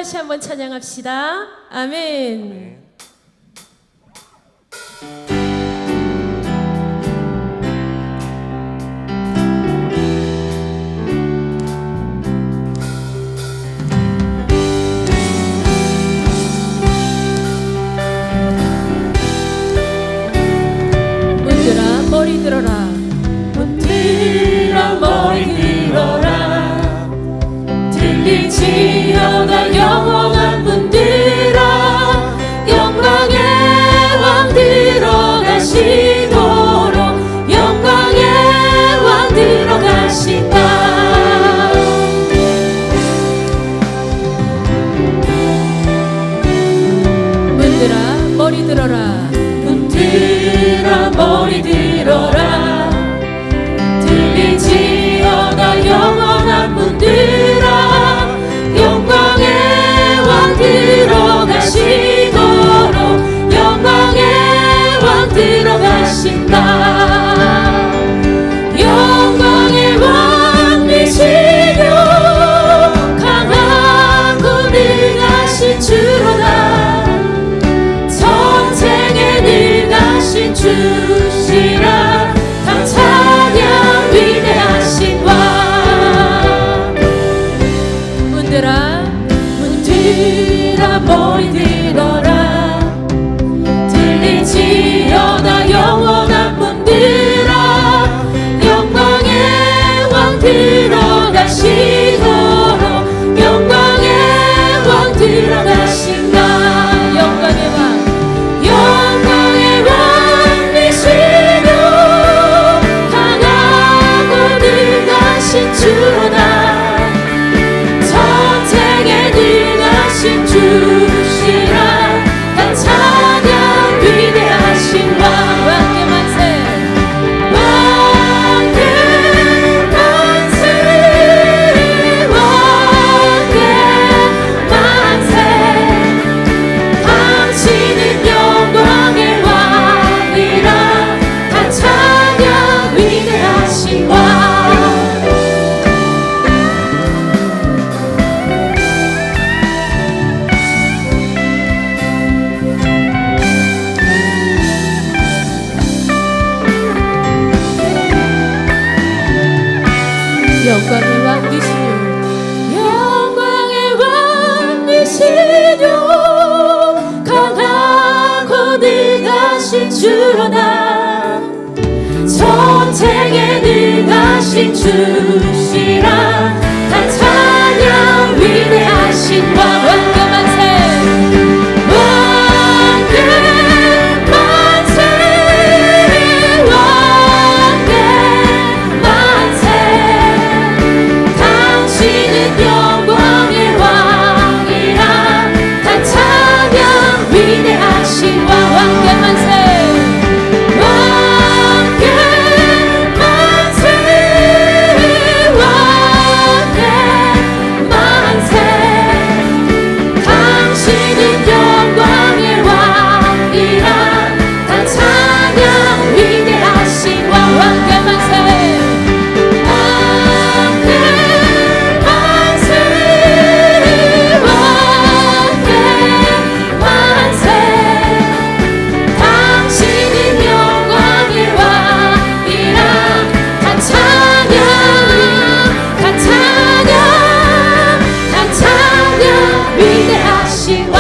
다시 한번 찬양합시다. 아멘. 문들아 머리 들어라. 문들아 머리 들어라. 들릴지어다 영원한 문들아. 영광의 왕 들어가시도록 영광의 왕 들어가신다. 문들아 머리 들어라. 문들아 머리 들어라. 들릴지어다 영원한 문들아. 영광의 왕 들어가시도록 영광의 왕 들어가신다. 영광의 왕이시며 강하고 능하신 주로다. 전쟁에 능하신 주시라. 다 찬양 위대하신 왕. 문들아 문들아 머리 들어라. 들릴지어다 영원한 문들아. 영광의 왕 들어가시도록 영광의 왕 들어가신다. 영광의 왕. 영광의 왕이시며 강하고 능하신 주로다. 전쟁에 능하신 주시라. 다 찬양 위대하신 왕. 왕께 만세. 왕께 만세. 왕께 만세. 당신은 영광의 왕이라. 다 찬양 위대하신 왕. 영광의 왕이시오. 영광의 왕이시뇨 강하고 능하신 주로다. 전쟁에 능하신 주시라. 다 찬양 위대하신 왕. 왕께 만세. 왕께 만세. 왕께 만세. 당신은 영광의 왕이라. 다 찬양 위대하신 왕. 왕께 만세. 왕께 만세. 왕께 만세. 당신은 영광의 왕이라. 다 찬양 위대하신 왕. 왕께 만세. 왕께 만세. 왕께 만세. 당신은 영광의 왕이라. 다 찬양 다 찬양 다 찬양 위대하신 왕.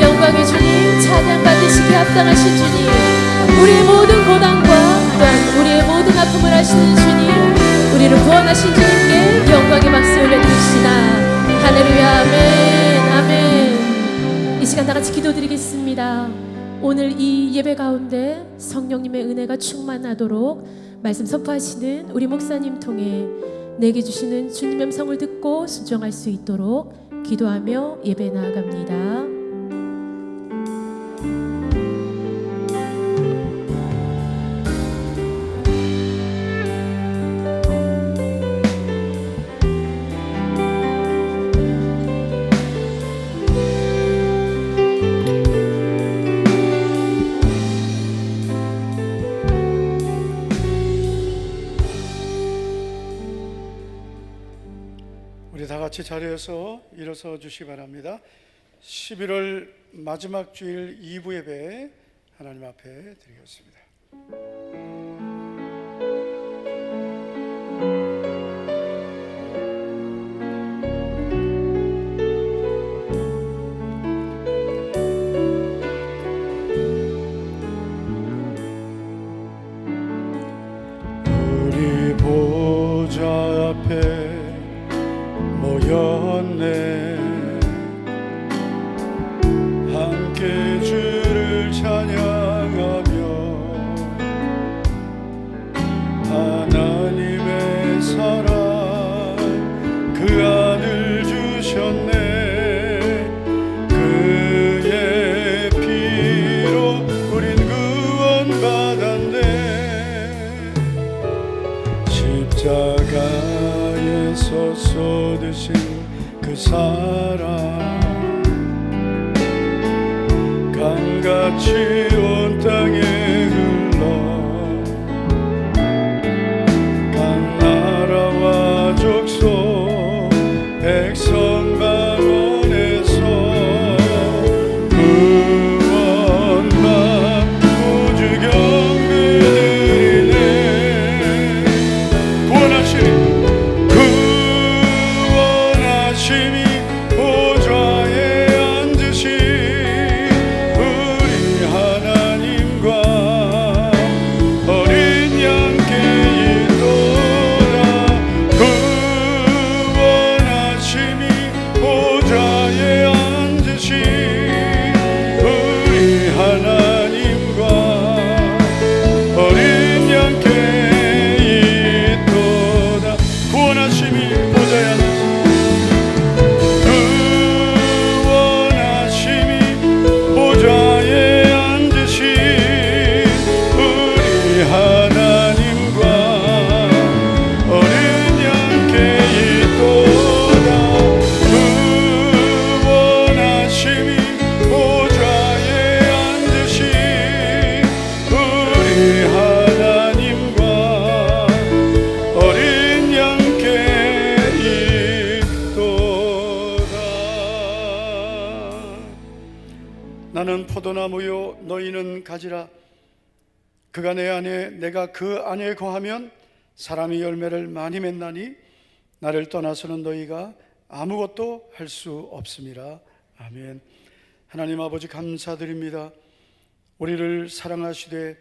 영광의 주님, 찬양 받으시기에 합당하신 주님, 우리의 모든 고난과 또한 우리의 모든 아픔을 아시는 주님, 우리를 구원하신 주님께 영광의 박수 올려드립시다. 할렐루야. 아멘. 아멘. 이 시간 다 같이 기도드리겠습니다. 오늘 이 예배 가운데 성령님의 은혜가 충만하도록 말씀 선포하시는 우리 목사님 통해 내게 주시는 주님의 음성을 듣고 순종할 수 있도록 기도하며 예배 나아갑니다. 우리 다 같이 자리에서 일어서 주시기 바랍니다. 11월 마지막 주일 2부 예배 하나님 앞에 드리겠습니다. 우리 보좌 앞에 모였네. 함께 주를 찬양하며 하나님의 사랑 그 아들 주셨네. 그의 피로 우린 구원받았네. 십자가에서 쏟으신 그 사랑 강같이 온 땅에 흘러 각 나라와 족속 백성 방언에서 구원받고 주 경배드리네. 구원하심이 보좌에 앉으신 우리 하나님과 어린 양께 있도다. 구원하심이 보좌에 앉으신 우리 하나님과 어린 양께 있도다. 구원하심이 보좌에 앉으신 보좌에 앉으신 우리 하나님과 어린 양께 있도다. 구원하심이 보좌에 앉으신 우리 하나님과 어린 양께 있도다. 나는 포도나무요 너희는 가지라. 그가 내 안에 내가 그 안에 거하면 사람이 열매를 많이 맺나니 나를 떠나서는 너희가 아무것도 할 수 없음이라. 아멘. 하나님 아버지 감사드립니다. 우리를 사랑하시되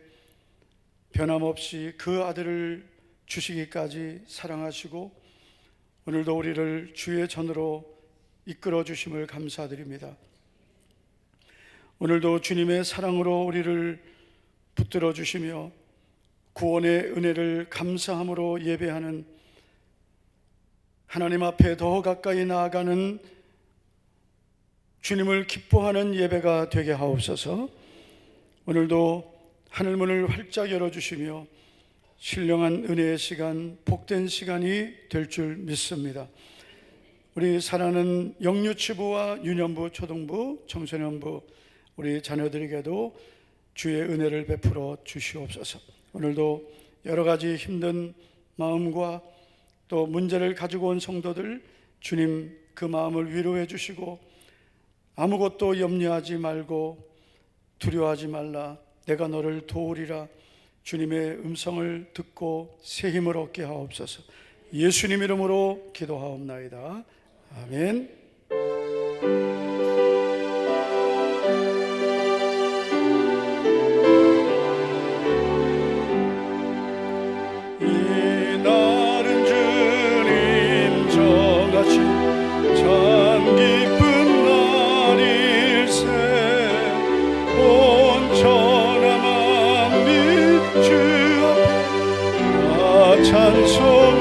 변함없이 그 아들을 주시기까지 사랑하시고 오늘도 우리를 주의 전으로 이끌어 주심을 감사드립니다. 오늘도 주님의 사랑으로 우리를 붙들어 주시며 구원의 은혜를 감사함으로 예배하는 하나님 앞에 더 가까이 나아가는 주님을 기뻐하는 예배가 되게 하옵소서. 오늘도 하늘문을 활짝 열어주시며 신령한 은혜의 시간, 복된 시간이 될 줄 믿습니다. 우리 사랑하는 영유치부와 유년부, 초등부, 청소년부 우리 자녀들에게도 주의 은혜를 베풀어 주시옵소서. 오늘도 여러 가지 힘든 마음과 또 문제를 가지고 온 성도들 주님 그 마음을 위로해 주시고 아무것도 염려하지 말고 두려워하지 말라. 내가 너를 도우리라. 주님의 음성을 듣고 새 힘을 얻게 하옵소서. 예수님 이름으로 기도하옵나이다. 아멘. 참 기쁜 날일세. 온 천하 만민 주 앞에 다 찬송하여라.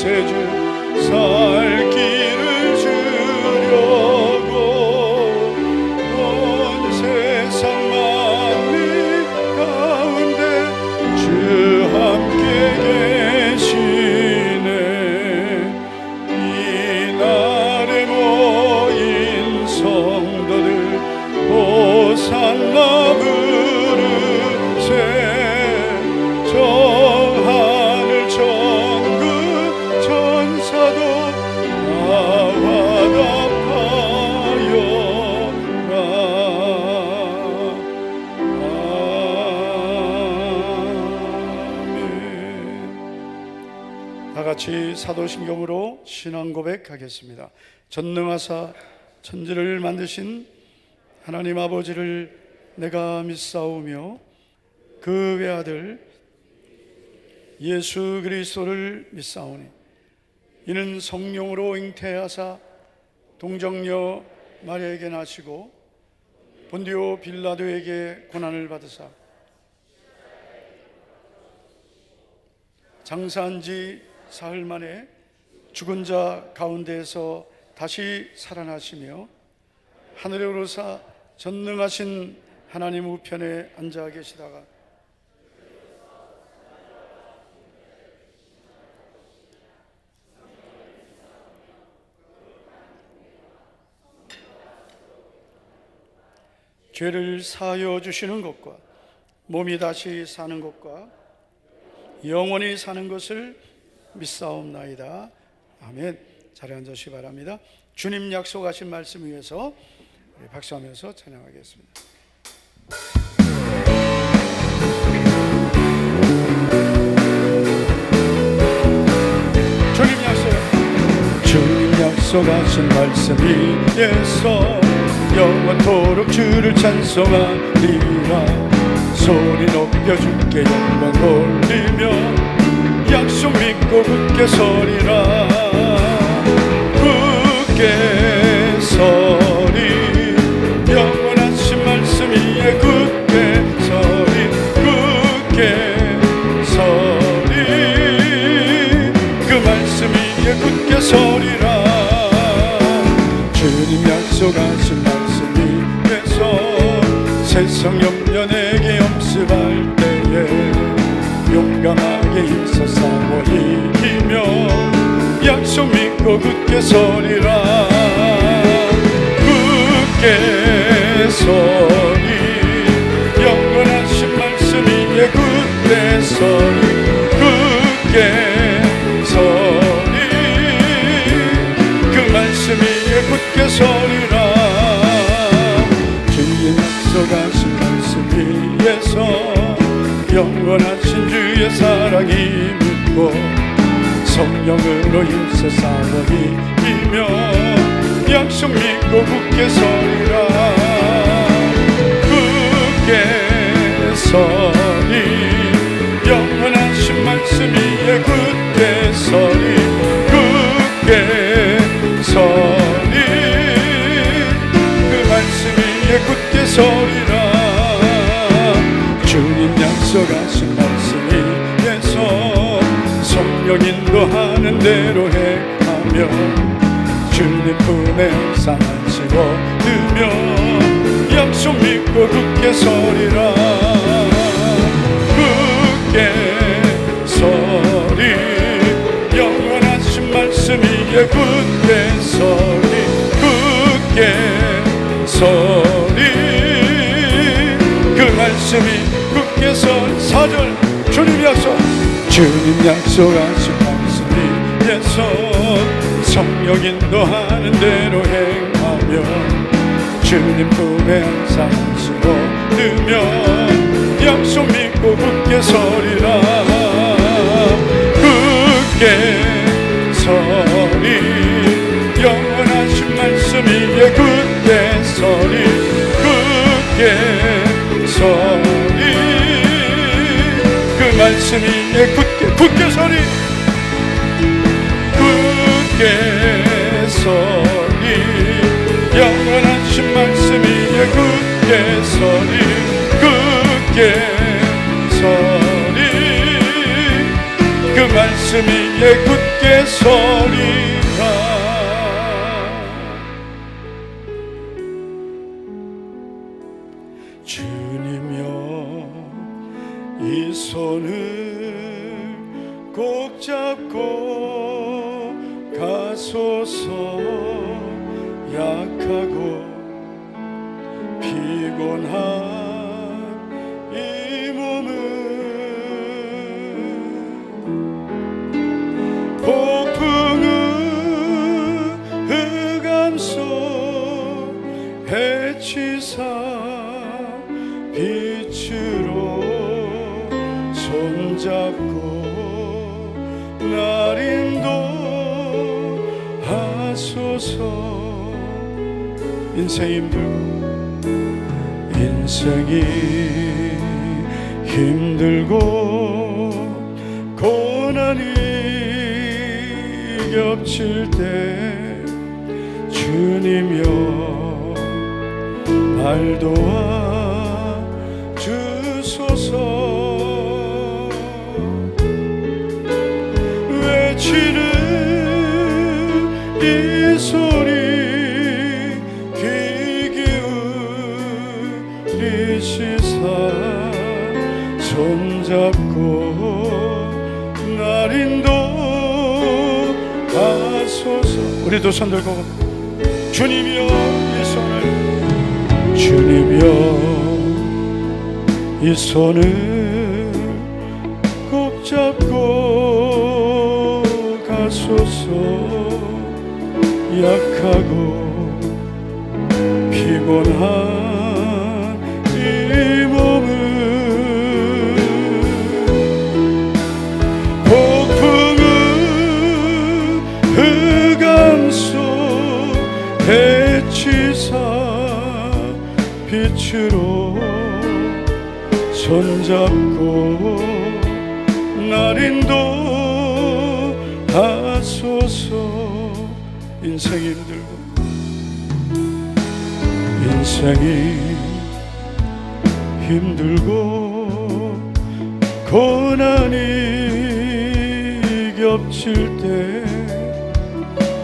세주 살 길을 주려고 온 세상 만리 가운데 주 함께 계시네. 이날에 모인 성도들 호산나 부르세. 저 하늘 천국 천사도 나와 답하여라. 아멘. 다 같이 사도신경으로 신앙 고백하겠습니다. 전능하사 천지를 만드신 하나님 아버지를 내가 믿사오며 그 외아들 예수 그리스도를 믿사오니 이는 성령으로 잉태하사 동정녀 마리아에게 나시고 본디오 빌라도에게 고난을 받으사 장사한 지 사흘 만에 죽은 자 가운데에서 다시 살아나시며 하늘에 오르사 전능하신 하나님 우편에 앉아 계시다가 죄를 사하여 주시는 것과 몸이 다시 사는 것과 영원히 사는 것을 믿사옵나이다. 아멘. 자리에 앉으시기 바랍니다. 주님 약속하신 말씀 위해서 우리 박수하면서 찬양하겠습니다. 주님 약속하신 말씀 위에서 영원토록 주를 찬송하리라. 소리 높여 주께 영광 돌리며 약속 믿고 굳게 서리라. 굳게 서리 영원하신 말씀 위에 굳게 서리. 굳게 서리 그 말씀 위에 굳게 서리라. 주님 약속하신 말씀 위에서 세상 염려 내게 엄습할 때에 용감하게 힘써 싸워 이기며 약속 믿고 굳게 서리라. 굳게 서리 영원하신 말씀 위에 굳게 서리. 굳게 서리 그 말씀 위에 굳게 서리라. 주의 약속하신 말씀 위에서 영원하신 주의 사랑이 묻고 성령으로 일세 싸워 이기며 약속 믿고 굳게 서리라. 굳게 서리 영원하신 말씀 위에 굳게 서리. 굳게 서리 그 말씀 위에 굳게 서리라. 주님 약속하신 말씀 위에서 성령 인도하는 대로 행하며 주님 품에 항상 안식어 두며 약속 믿고 굳게 서리라. 굳게 서리 영원하신 말씀 위에 굳게 서리. 굳게 서리 그 말씀이 굳게 서리. 4절 주님 약속. 주님 약속하신 말씀 위에서 성령 인도하는 대로 행하며 주님 품에 항상 안식어 두며 약속 믿고 굳게 서리라. 굳게 서리 영원하신 말씀 위에 굳게 서리. 굳게 서리 그 말씀 위에 굳게 서리. 굳게 서리 영원하신 말씀 위에 굳게 서리. 굳게 서리 그 말씀 위에 굳게 함께 서리라. 주님여 이 손을 꼭 잡고 가소서. 약하고 피곤한 이 몸은 폭풍우 흑암 속 해치사 빛으로 손잡고 날 인도하소서. 인생이 힘들고 고난이 겹칠 때 주님여 날 도와 주소서. 외치는 이 소리 손잡고 날 인도하소서. 우리도 손 들고 주님이여 이 손을, 주님이여 이 손을 꼭 잡고 가소서. 약하고 피곤한 이 몸을 흑암 속 해치사 빛으로 손잡고 날 인도하소서. 인생이 힘들고 고난이 겹칠 때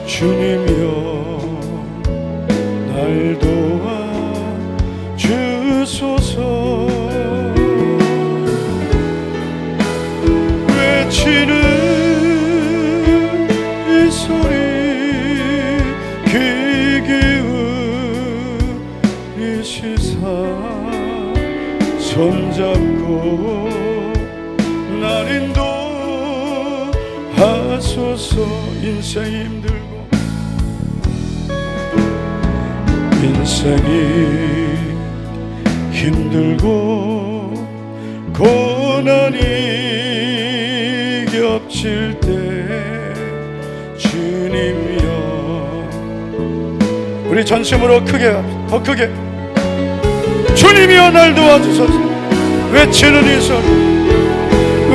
주님이여 날 도와 주소서. 외치는 이 소리 귀 기울이시사 손잡고 날 인도하소서. 인생이 힘들고 고난이 겹칠 때 주님이여 우리 전심으로 크게 더 크게 주님이여 날 도와주소서. 외치는 이 소리,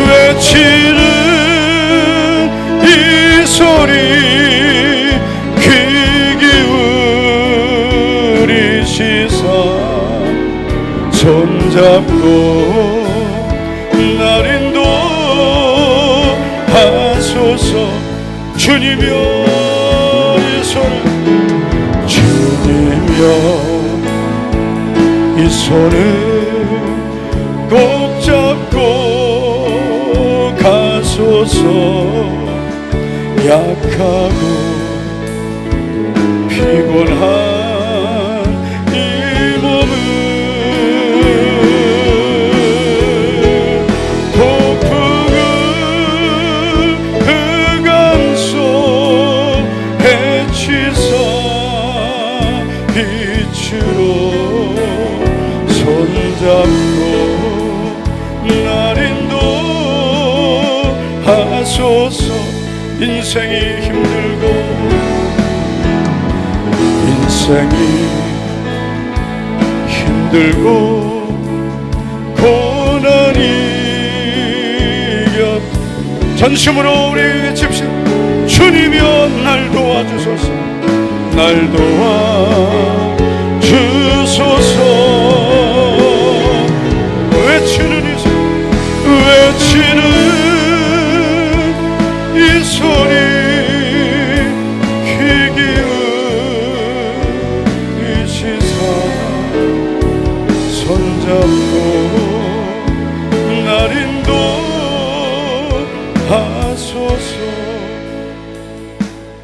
외치는 이 소리 귀 기울이시사 손잡고 날 인도하소서. 주님이여 이 손을, 주님이여 이 손을 꼭 잡고 가소서. 약하고 피곤한 이 몸을 폭풍은 흑암 속 해치사 빛으로 손잡고 날 인도하소서. 인생이 힘들고 고난이 전심으로 우리 외칩시다. 주님이여 날 도와주소서. 날 도와주소서. 외치는 이 소리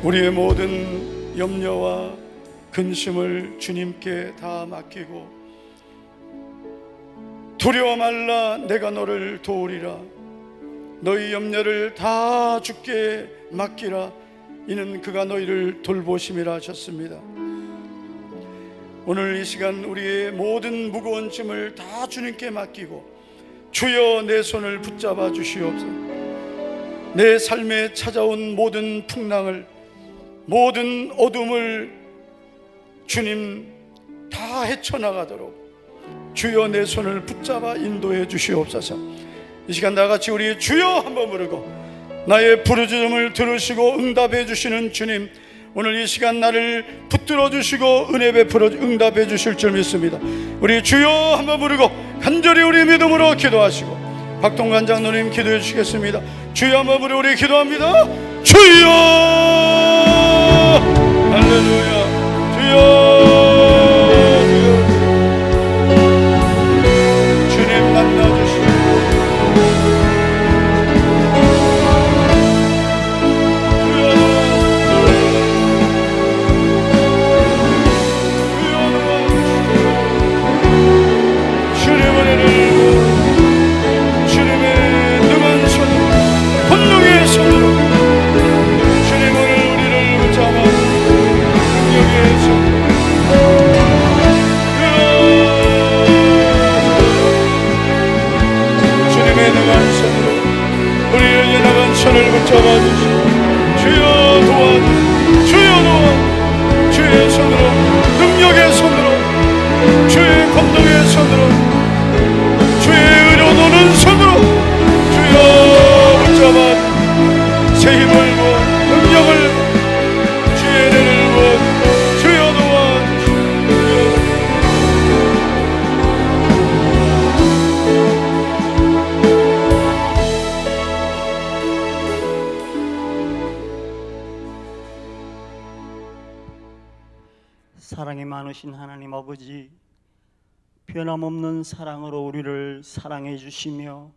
우리의 모든 염려와 근심을 주님께 다 맡기고 두려워 말라 내가 너를 도우리라 너희 염려를 다 주께 맡기라 이는 그가 너희를 돌보심이라 하셨습니다. 오늘 이 시간 우리의 모든 무거운 짐을 다 주님께 맡기고 주여 내 손을 붙잡아 주시옵소서. 내 삶에 찾아온 모든 풍랑을 모든 어둠을 주님 다 헤쳐나가도록 주여 내 손을 붙잡아 인도해 주시옵소서. 이 시간 다같이 우리 주여 한번 부르고 나의 부르짖음을 들으시고 응답해 주시는 주님, 오늘 이 시간 나를 붙들어 주시고 은혜 베풀어 응답해 주실 줄 믿습니다. 우리 주여 한번 부르고 간절히 우리 믿음으로 기도하시고 박동관 장로님 기도해 주시겠습니다. 주여 한번 부르고 우리 기도합니다. 주여 할렐루야 주여 주님 만나주시고 손을 붙잡아 주시고 주여 도와주시고 주여 도와 주의 손으로 능력의 손으로 주의 감동의 손으로 주의 의로 노는 손으로 주여 붙잡아 새 힘을 부어 능력을 주의 은혜를 부어 주여 도와주시고 사랑이 많으신 하나님 아버지, 변함없는 사랑으로 우리를 사랑해 주시며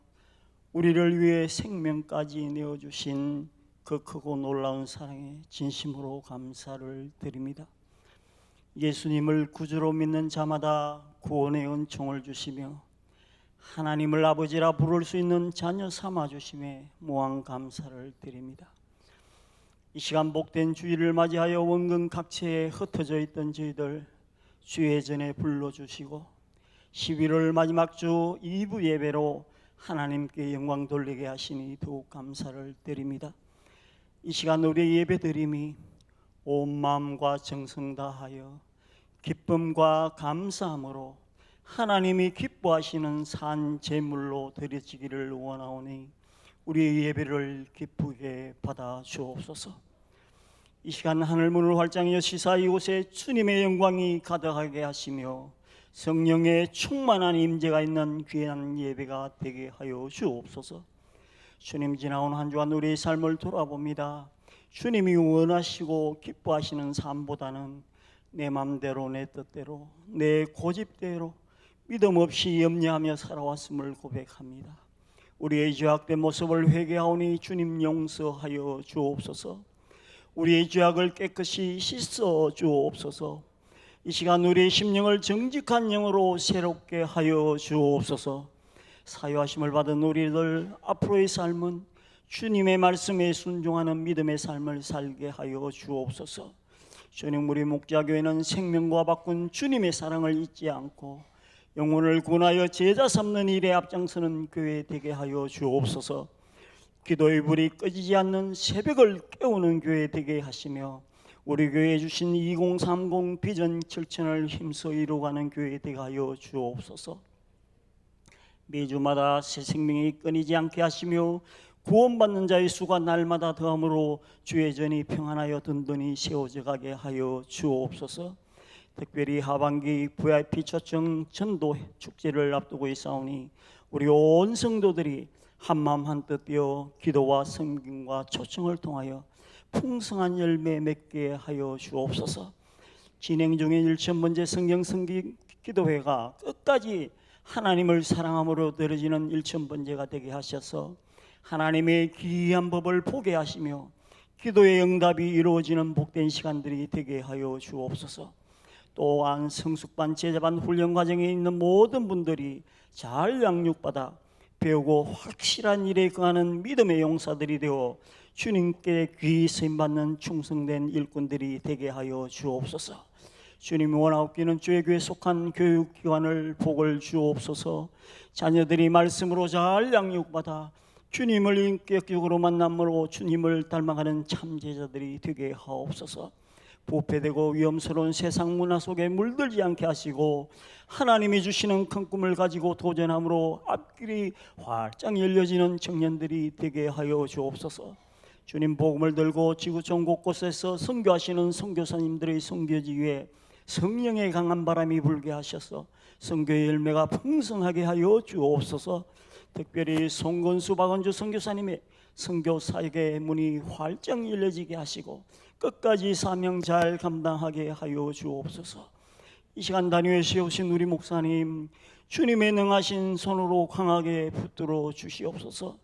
우리를 위해 생명까지 내어주신 그 크고 놀라운 사랑에 진심으로 감사를 드립니다. 예수님을 구주로 믿는 자마다 구원의 은총을 주시며 하나님을 아버지라 부를 수 있는 자녀 삼아 주심에 무한 감사를 드립니다. 이 시간 복된 주일을 맞이하여 원근 각처에 흩어져 있던 저희들 주의 전에 불러주시고 11월 마지막 주 2부 예배로 하나님께 영광 돌리게 하시니 더욱 감사를 드립니다. 이 시간 우리의 예배드림이 온 마음과 정성 다하여 기쁨과 감사함으로 하나님이 기뻐하시는 산 제물로 드려지기를 원하오니 우리의 예배를 기쁘게 받아 주옵소서. 이 시간 하늘문을 활짝 여시사 이곳에 주님의 영광이 가득하게 하시며 성령의 충만한 임재가 있는 귀한 예배가 되게 하여 주옵소서. 주님, 지나온 한 주간 우리의 삶을 돌아봅니다. 주님이 원하시고 기뻐하시는 삶보다는 내 맘대로 내 뜻대로 내 고집대로 믿음 없이 염려하며 살아왔음을 고백합니다. 우리의 죄악된 모습을 회개하오니 주님 용서하여 주옵소서. 우리의 죄악을 깨끗이 씻어 주옵소서. 이 시간 우리의 심령을 정직한 영으로 새롭게 하여 주옵소서. 사유하심을 받은 우리들 앞으로의 삶은 주님의 말씀에 순종하는 믿음의 삶을 살게 하여 주옵소서. 주님, 우리 목자교회는 생명과 바꾼 주님의 사랑을 잊지 않고 영혼을 구원하여 제자 삼는 일에 앞장서는 교회 되게 하여 주옵소서. 기도의 불이 꺼지지 않는 새벽을 깨우는 교회 되게 하시며 우리 교회에 주신 2030 비전 실천을 힘써 이루어가는 교회 되게 하여 주옵소서. 매주마다 새 생명이 끊이지 않게 하시며 구원받는 자의 수가 날마다 더함으로 주의 전이 평안하여 든든히 세워져 가게 하여 주옵소서. 특별히 하반기 VIP 초청 전도 축제를 앞두고 있사오니 우리 온 성도들이 한마음 한뜻 되어 기도와 섬김과 초청을 통하여 풍성한 열매 맺게 하여 주옵소서. 진행 중인 1000번째 성경 성기 기도회가 끝까지 하나님을 사랑함으로 드려지는 1000번째가 되게 하셔서 하나님의 기이한 법을 보게 하시며 기도의 응답이 이루어지는 복된 시간들이 되게 하여 주옵소서. 또한 성숙반 제자반 훈련 과정에 있는 모든 분들이 잘 양육받아 배우고 확실한 일에 응하는 믿음의 용사들이 되어 주님께 귀히 쓰임받는 충성된 일꾼들이 되게 하여 주옵소서. 주님이 원하옵기는 주의 교회에 속한 교육기관을 복을 주옵소서. 자녀들이 말씀으로 잘 양육받아 주님을 인격적으로 만남으로 주님을 닮아가는 참제자들이 되게 하옵소서. 부패되고 위험스러운 세상 문화 속에 물들지 않게 하시고 하나님이 주시는 큰 꿈을 가지고 도전함으로 앞길이 활짝 열려지는 청년들이 되게 하여 주옵소서. 주님 복음을 들고 지구촌 곳곳에서 선교하시는 선교사님들의 선교지 위에 성령의 강한 바람이 불게 하셔서 선교의 열매가 풍성하게 하여 주옵소서. 특별히 송건수 박원주 선교사님의 선교 사역의 문이 활짝 열려지게 하시고 끝까지 사명 잘 감당하게 하여 주옵소서. 이 시간 단위에 세우신 우리 목사님 주님의 능하신 손으로 강하게 붙들어 주시옵소서.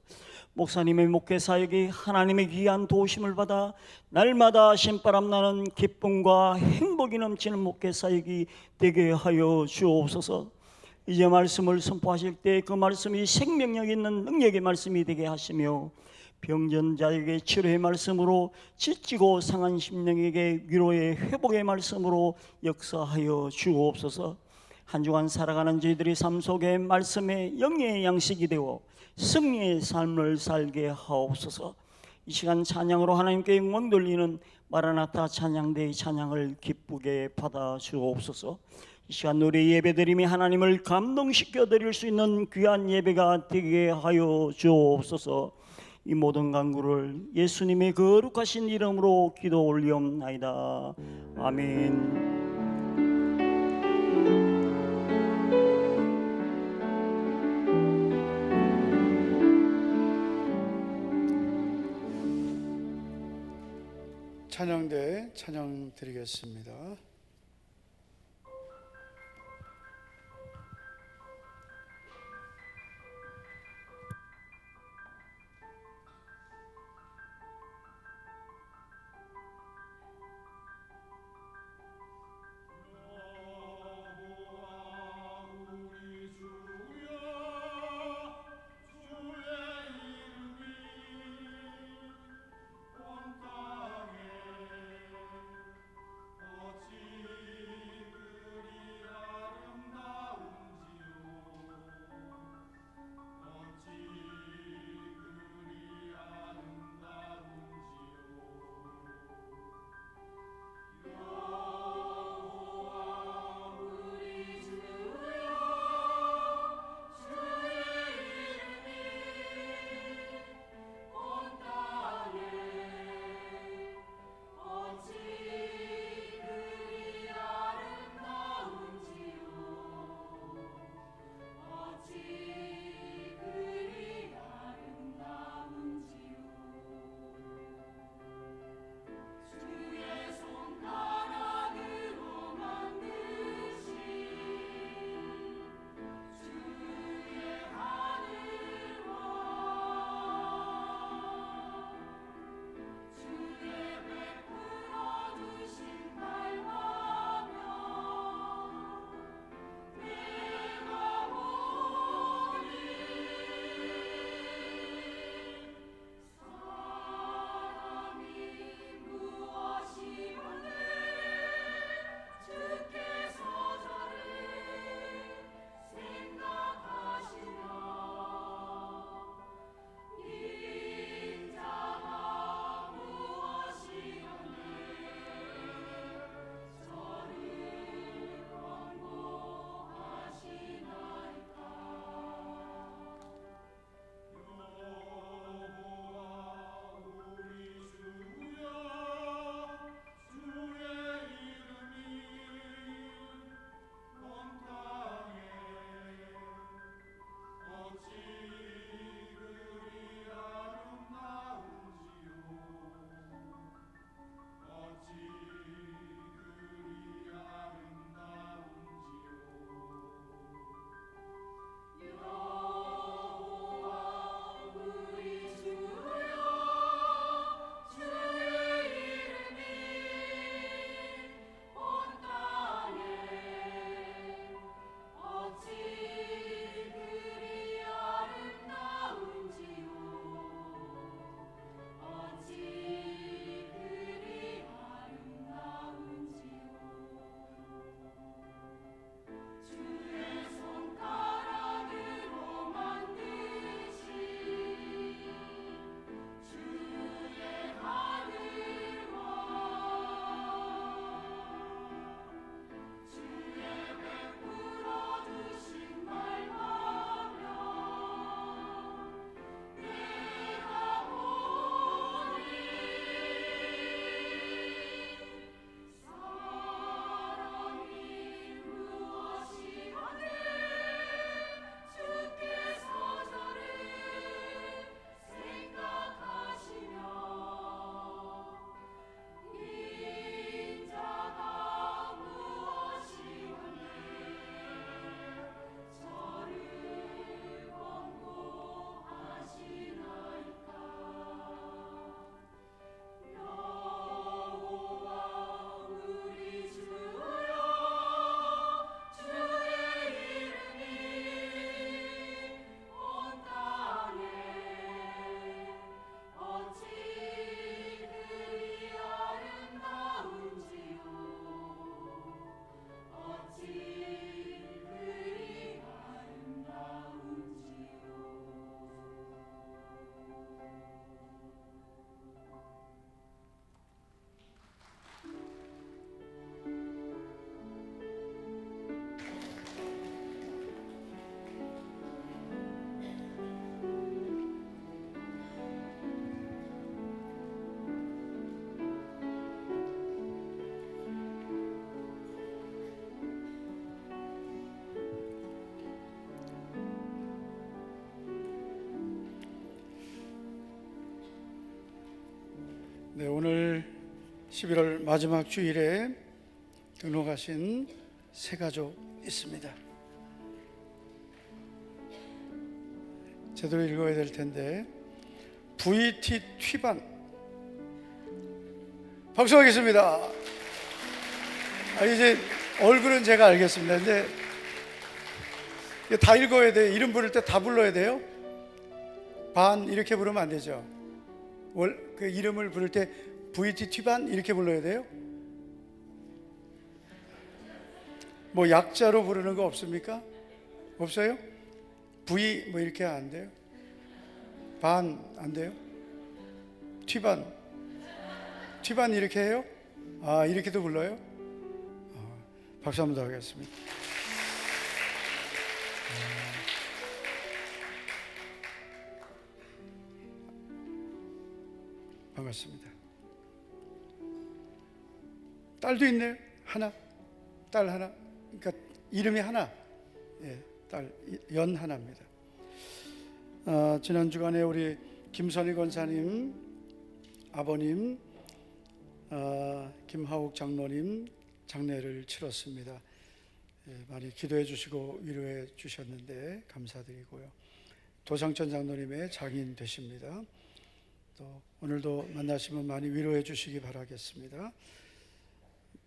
목사님의 목회 사역이 하나님의 귀한 도우심을 받아 날마다 신바람 나는 기쁨과 행복이 넘치는 목회 사역이 되게 하여 주옵소서. 이제 말씀을 선포하실 때 그 말씀이 생명력 있는 능력의 말씀이 되게 하시며 병든 자에게 치료의 말씀으로 지치고 상한 심령에게 위로의 회복의 말씀으로 역사하여 주옵소서. 한 주간 살아가는 저희들의 삶 속에 말씀의 영의 양식이 되어 승리의 삶을 살게 하옵소서. 이 시간 찬양으로 하나님께 영광 돌리는 마라나타 찬양대의 찬양을 기쁘게 받아 주옵소서. 이 시간 우리 예배드림이 하나님을 감동시켜 드릴 수 있는 귀한 예배가 되게 하여 주옵소서. 이 모든 간구를 예수님의 거룩하신 이름으로 기도 올리옵나이다. 아멘. 찬양대 찬양 드리겠습니다. 온 땅에 어찌 네, 오늘 11월 마지막 주일에 등록하신 세 가족 있습니다. 제대로 읽어야 될 텐데, VT 튀반 박수하겠습니다. 이제 얼굴은 제가 알겠습니다. 근데 다 읽어야 돼요. 이름 부를 때 다 불러야 돼요. 반 이렇게 부르면 안 되죠. 그 이름을 부를 때 VT 튀반 이렇게 불러야 돼요. 뭐 약자로 부르는 거 없습니까? 없어요? V 뭐 이렇게 안 돼요? 반 안 돼요? 튀반 이렇게 해요? 이렇게도 불러요? 박수 한번 더 하겠습니다. 반갑습니다. 딸도 있네요. 하나, 딸 하나. 그러니까 이름이 하나. 예, 딸 연 하나입니다. 지난 주간에 우리 김선희 권사님, 아버님, 김하욱 장로님 장례를 치렀습니다. 예, 많이 기도해 주시고 위로해 주셨는데 감사드리고요. 도상천 장로님의 장인 되십니다. 또 오늘도 만나시면 많이 위로해 주시기 바라겠습니다.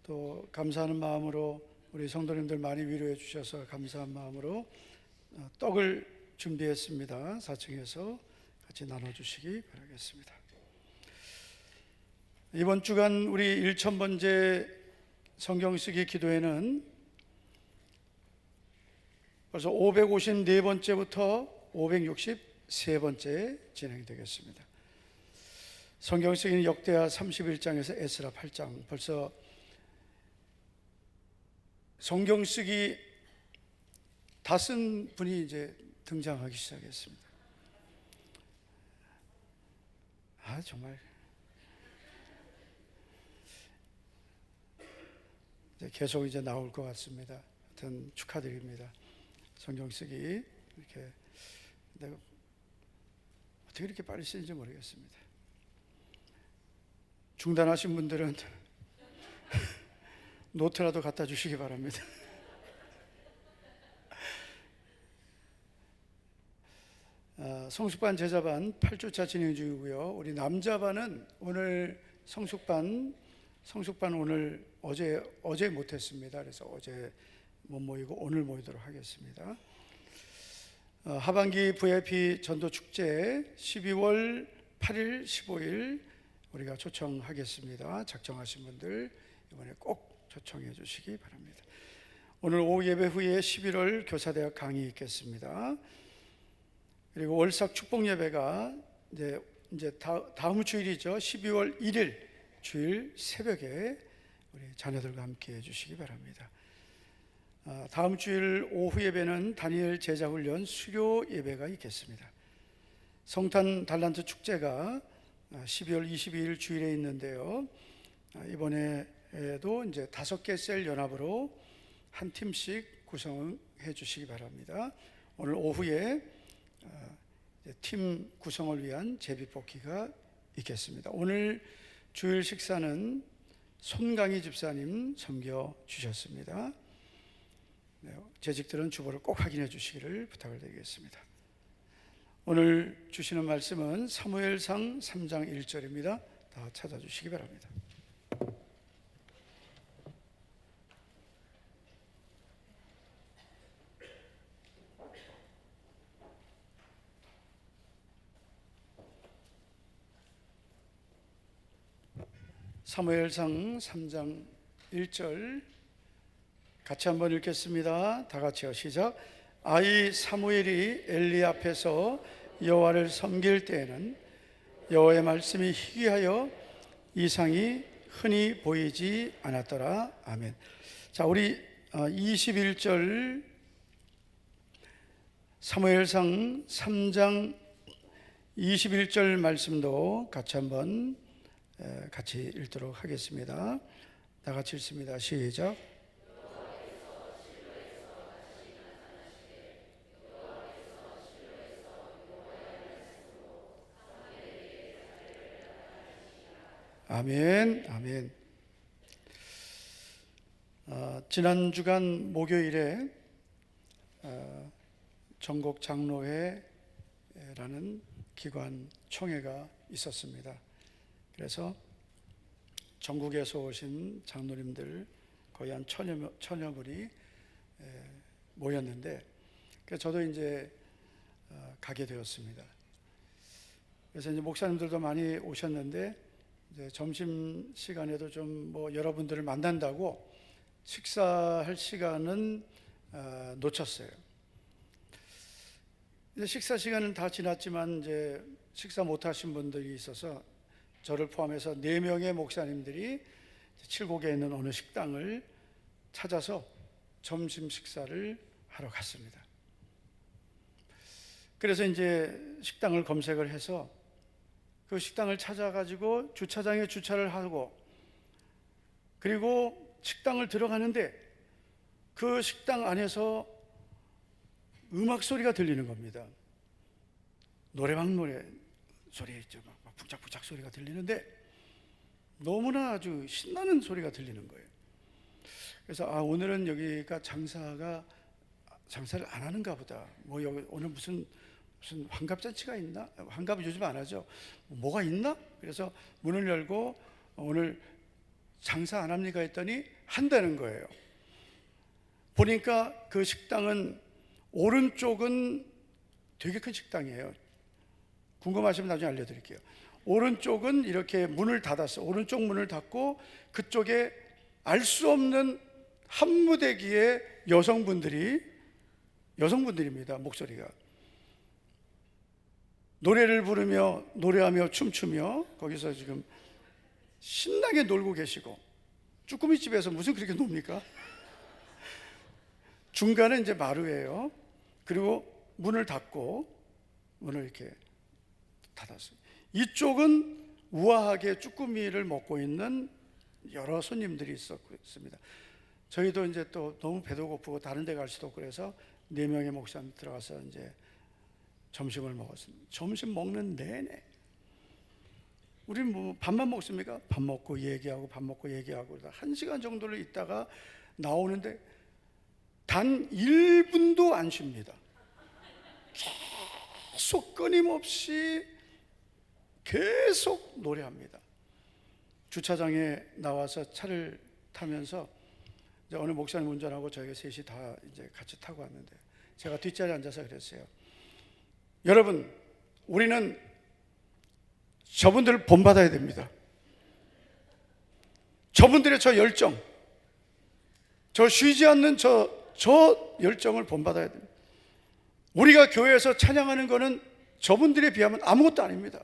또 감사하는 마음으로 우리 성도님들 많이 위로해 주셔서 감사한 마음으로 떡을 준비했습니다. 4층에서 같이 나눠주시기 바라겠습니다. 이번 주간 우리 1000번째 성경 쓰기 기도회는 벌써 554번째부터 563번째 진행되겠습니다. 성경 쓰기는 역대하 31장에서 에스라 8장, 벌써 성경 쓰기 다 쓴 분이 이제 등장하기 시작했습니다. 정말 이제 계속 이제 나올 것 같습니다. 하여튼 축하드립니다. 성경 쓰기 이렇게 내가 어떻게 이렇게 빨리 쓰는지 모르겠습니다. 중단하신 분들은 노트라도 갖다 주시기 바랍니다. 성숙반 제자반 8주차 진행 중이고요. 우리 남자반은 오늘 성숙반 오늘 어제 못했습니다. 그래서 어제 못 모이고 오늘 모이도록 하겠습니다. 하반기 VIP 전도 축제 12월 8일, 15일 우리가 초청하겠습니다. 작정하신 분들 이번에 꼭 초청해 주시기 바랍니다. 오늘 오후 예배 후에 11월 교사대학 강의 있겠습니다. 그리고 월삭 축복 예배가 이제 다음 주일이죠. 12월 1일 주일 새벽에 우리 자녀들과 함께 해 주시기 바랍니다. 다음 주일 오후 예배는 다니엘 제자훈련 수료 예배가 있겠습니다. 성탄 달란트 축제가 12월 22일 주일에 있는데요. 이번에도 이제 5개 셀 연합으로 한 팀씩 구성해 주시기 바랍니다. 오늘 오후에 팀 구성을 위한 제비뽑기가 있겠습니다. 오늘 주일 식사는 손강희 집사님 섬겨 주셨습니다. 재직들은 주보를 꼭 확인해 주시기를 부탁을 드리겠습니다. 오늘 주시는 말씀은 사무엘상 3장 1절입니다. 다 찾아주시기 바랍니다. 사무엘상 3장 1절 같이 한번 읽겠습니다. 다 같이요. 시작. 아이 사무엘이 엘리 앞에서 여호와를 섬길 때에는 여호와의 말씀이 희귀하여 이상이 흔히 보이지 않았더라. 아멘. 자, 우리 21절 사무엘상 3장 21절 말씀도 같이 한번 같이 읽도록 하겠습니다. 다 같이 읽습니다. 시작. 아멘, 아멘. 지난 주간 목요일에 전국 장로회라는 기관 총회가 있었습니다. 그래서 전국에서 오신 장로님들 거의 한 천여 분이 모였는데, 저도 이제 가게 되었습니다. 그래서 이제 목사님들도 많이 오셨는데, 이제 점심 시간에도 좀 뭐 여러분들을 만난다고 식사할 시간은 놓쳤어요. 이제 식사 시간은 다 지났지만 이제 식사 못 하신 분들이 있어서 저를 포함해서 4명의 목사님들이 칠곡에 있는 어느 식당을 찾아서 점심 식사를 하러 갔습니다. 그래서 이제 식당을 검색을 해서 그 식당을 찾아가지고 주차장에 주차를 하고, 그리고 식당을 들어가는데 그 식당 안에서 음악 소리가 들리는 겁니다. 노래방 노래 소리 있죠. 막 북작북작 소리가 들리는데 너무나 아주 신나는 소리가 들리는 거예요. 그래서 오늘은 여기가 장사를 안 하는가 보다. 뭐 여기 오늘 무슨 환갑잔치가 있나? 환갑은 요즘 안 하죠. 뭐가 있나? 그래서 문을 열고 오늘 장사 안 합니까? 했더니 한다는 거예요. 보니까 그 식당은 오른쪽은 되게 큰 식당이에요. 궁금하시면 나중에 알려드릴게요. 오른쪽은 이렇게 문을 닫았어요. 오른쪽 문을 닫고 그쪽에 알 수 없는 한 무대기의 여성분들입니다. 목소리가 노래를 부르며 노래하며 춤추며 거기서 지금 신나게 놀고 계시고, 쭈꾸미 집에서 무슨 그렇게 놉니까? 중간에 이제 마루예요. 그리고 문을 닫고 문을 이렇게 닫았어요. 이쪽은 우아하게 쭈꾸미를 먹고 있는 여러 손님들이 있었습니다. 저희도 이제 또 너무 배도 고프고 다른 데 갈 수도 없고 그래서 4명의 목사님 들어가서 이제 점심을 먹었습니다. 점심 먹는 내내 우리 뭐 밥만 먹습니까? 밥 먹고 얘기하고 밥 먹고 얘기하고 1시간 정도를 있다가 나오는데 단 1분도 안 쉽니다. 계속 끊임없이 계속 노래합니다. 주차장에 나와서 차를 타면서 이제 어느 목사님 운전하고 저희가 셋이 다 이제 같이 타고 왔는데 제가 뒷자리에 앉아서 그랬어요. 여러분, 우리는 저분들을 본받아야 됩니다. 저분들의 저 열정, 저 쉬지 않는 저 열정을 본받아야 됩니다. 우리가 교회에서 찬양하는 것은 저분들에 비하면 아무것도 아닙니다.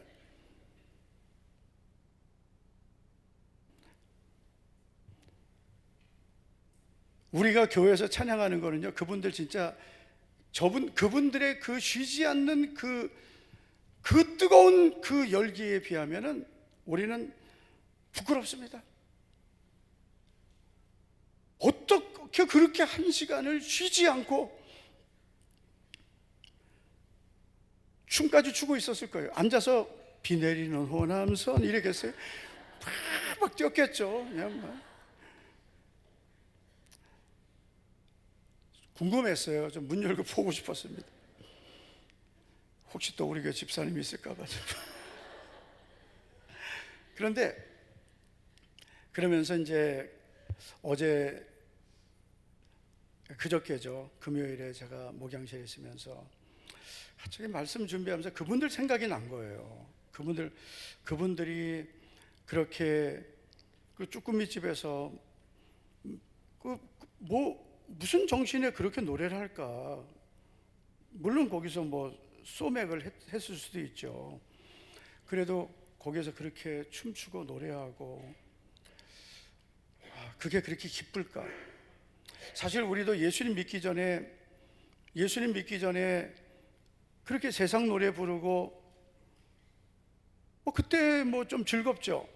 우리가 교회에서 찬양하는 거는요, 그분들 진짜 그분들의 그 쉬지 않는 그 뜨거운 그 열기에 비하면은 우리는 부끄럽습니다. 어떻게 그렇게 1시간을 쉬지 않고 춤까지 추고 있었을 거예요. 앉아서 비 내리는 호남선 이렇게 했어요. 막 뛰었겠죠. 그냥 막. 궁금했어요. 좀 문 열고 보고 싶었습니다. 혹시 또 우리 교회 집사님이 있을까 봐. 그런데 그러면서 이제 그저께죠. 금요일에 제가 목양실에 있으면서 갑자기 말씀 준비하면서 그분들 생각이 난 거예요. 그분들이 그렇게 그 쭈꾸미 집에서 무슨 정신에 그렇게 노래를 할까? 물론 거기서 뭐 소맥을 했을 수도 있죠. 그래도 거기에서 그렇게 춤추고 노래하고 그게 그렇게 기쁠까? 사실 우리도 예수님 믿기 전에 그렇게 세상 노래 부르고 그때 뭐 좀 즐겁죠.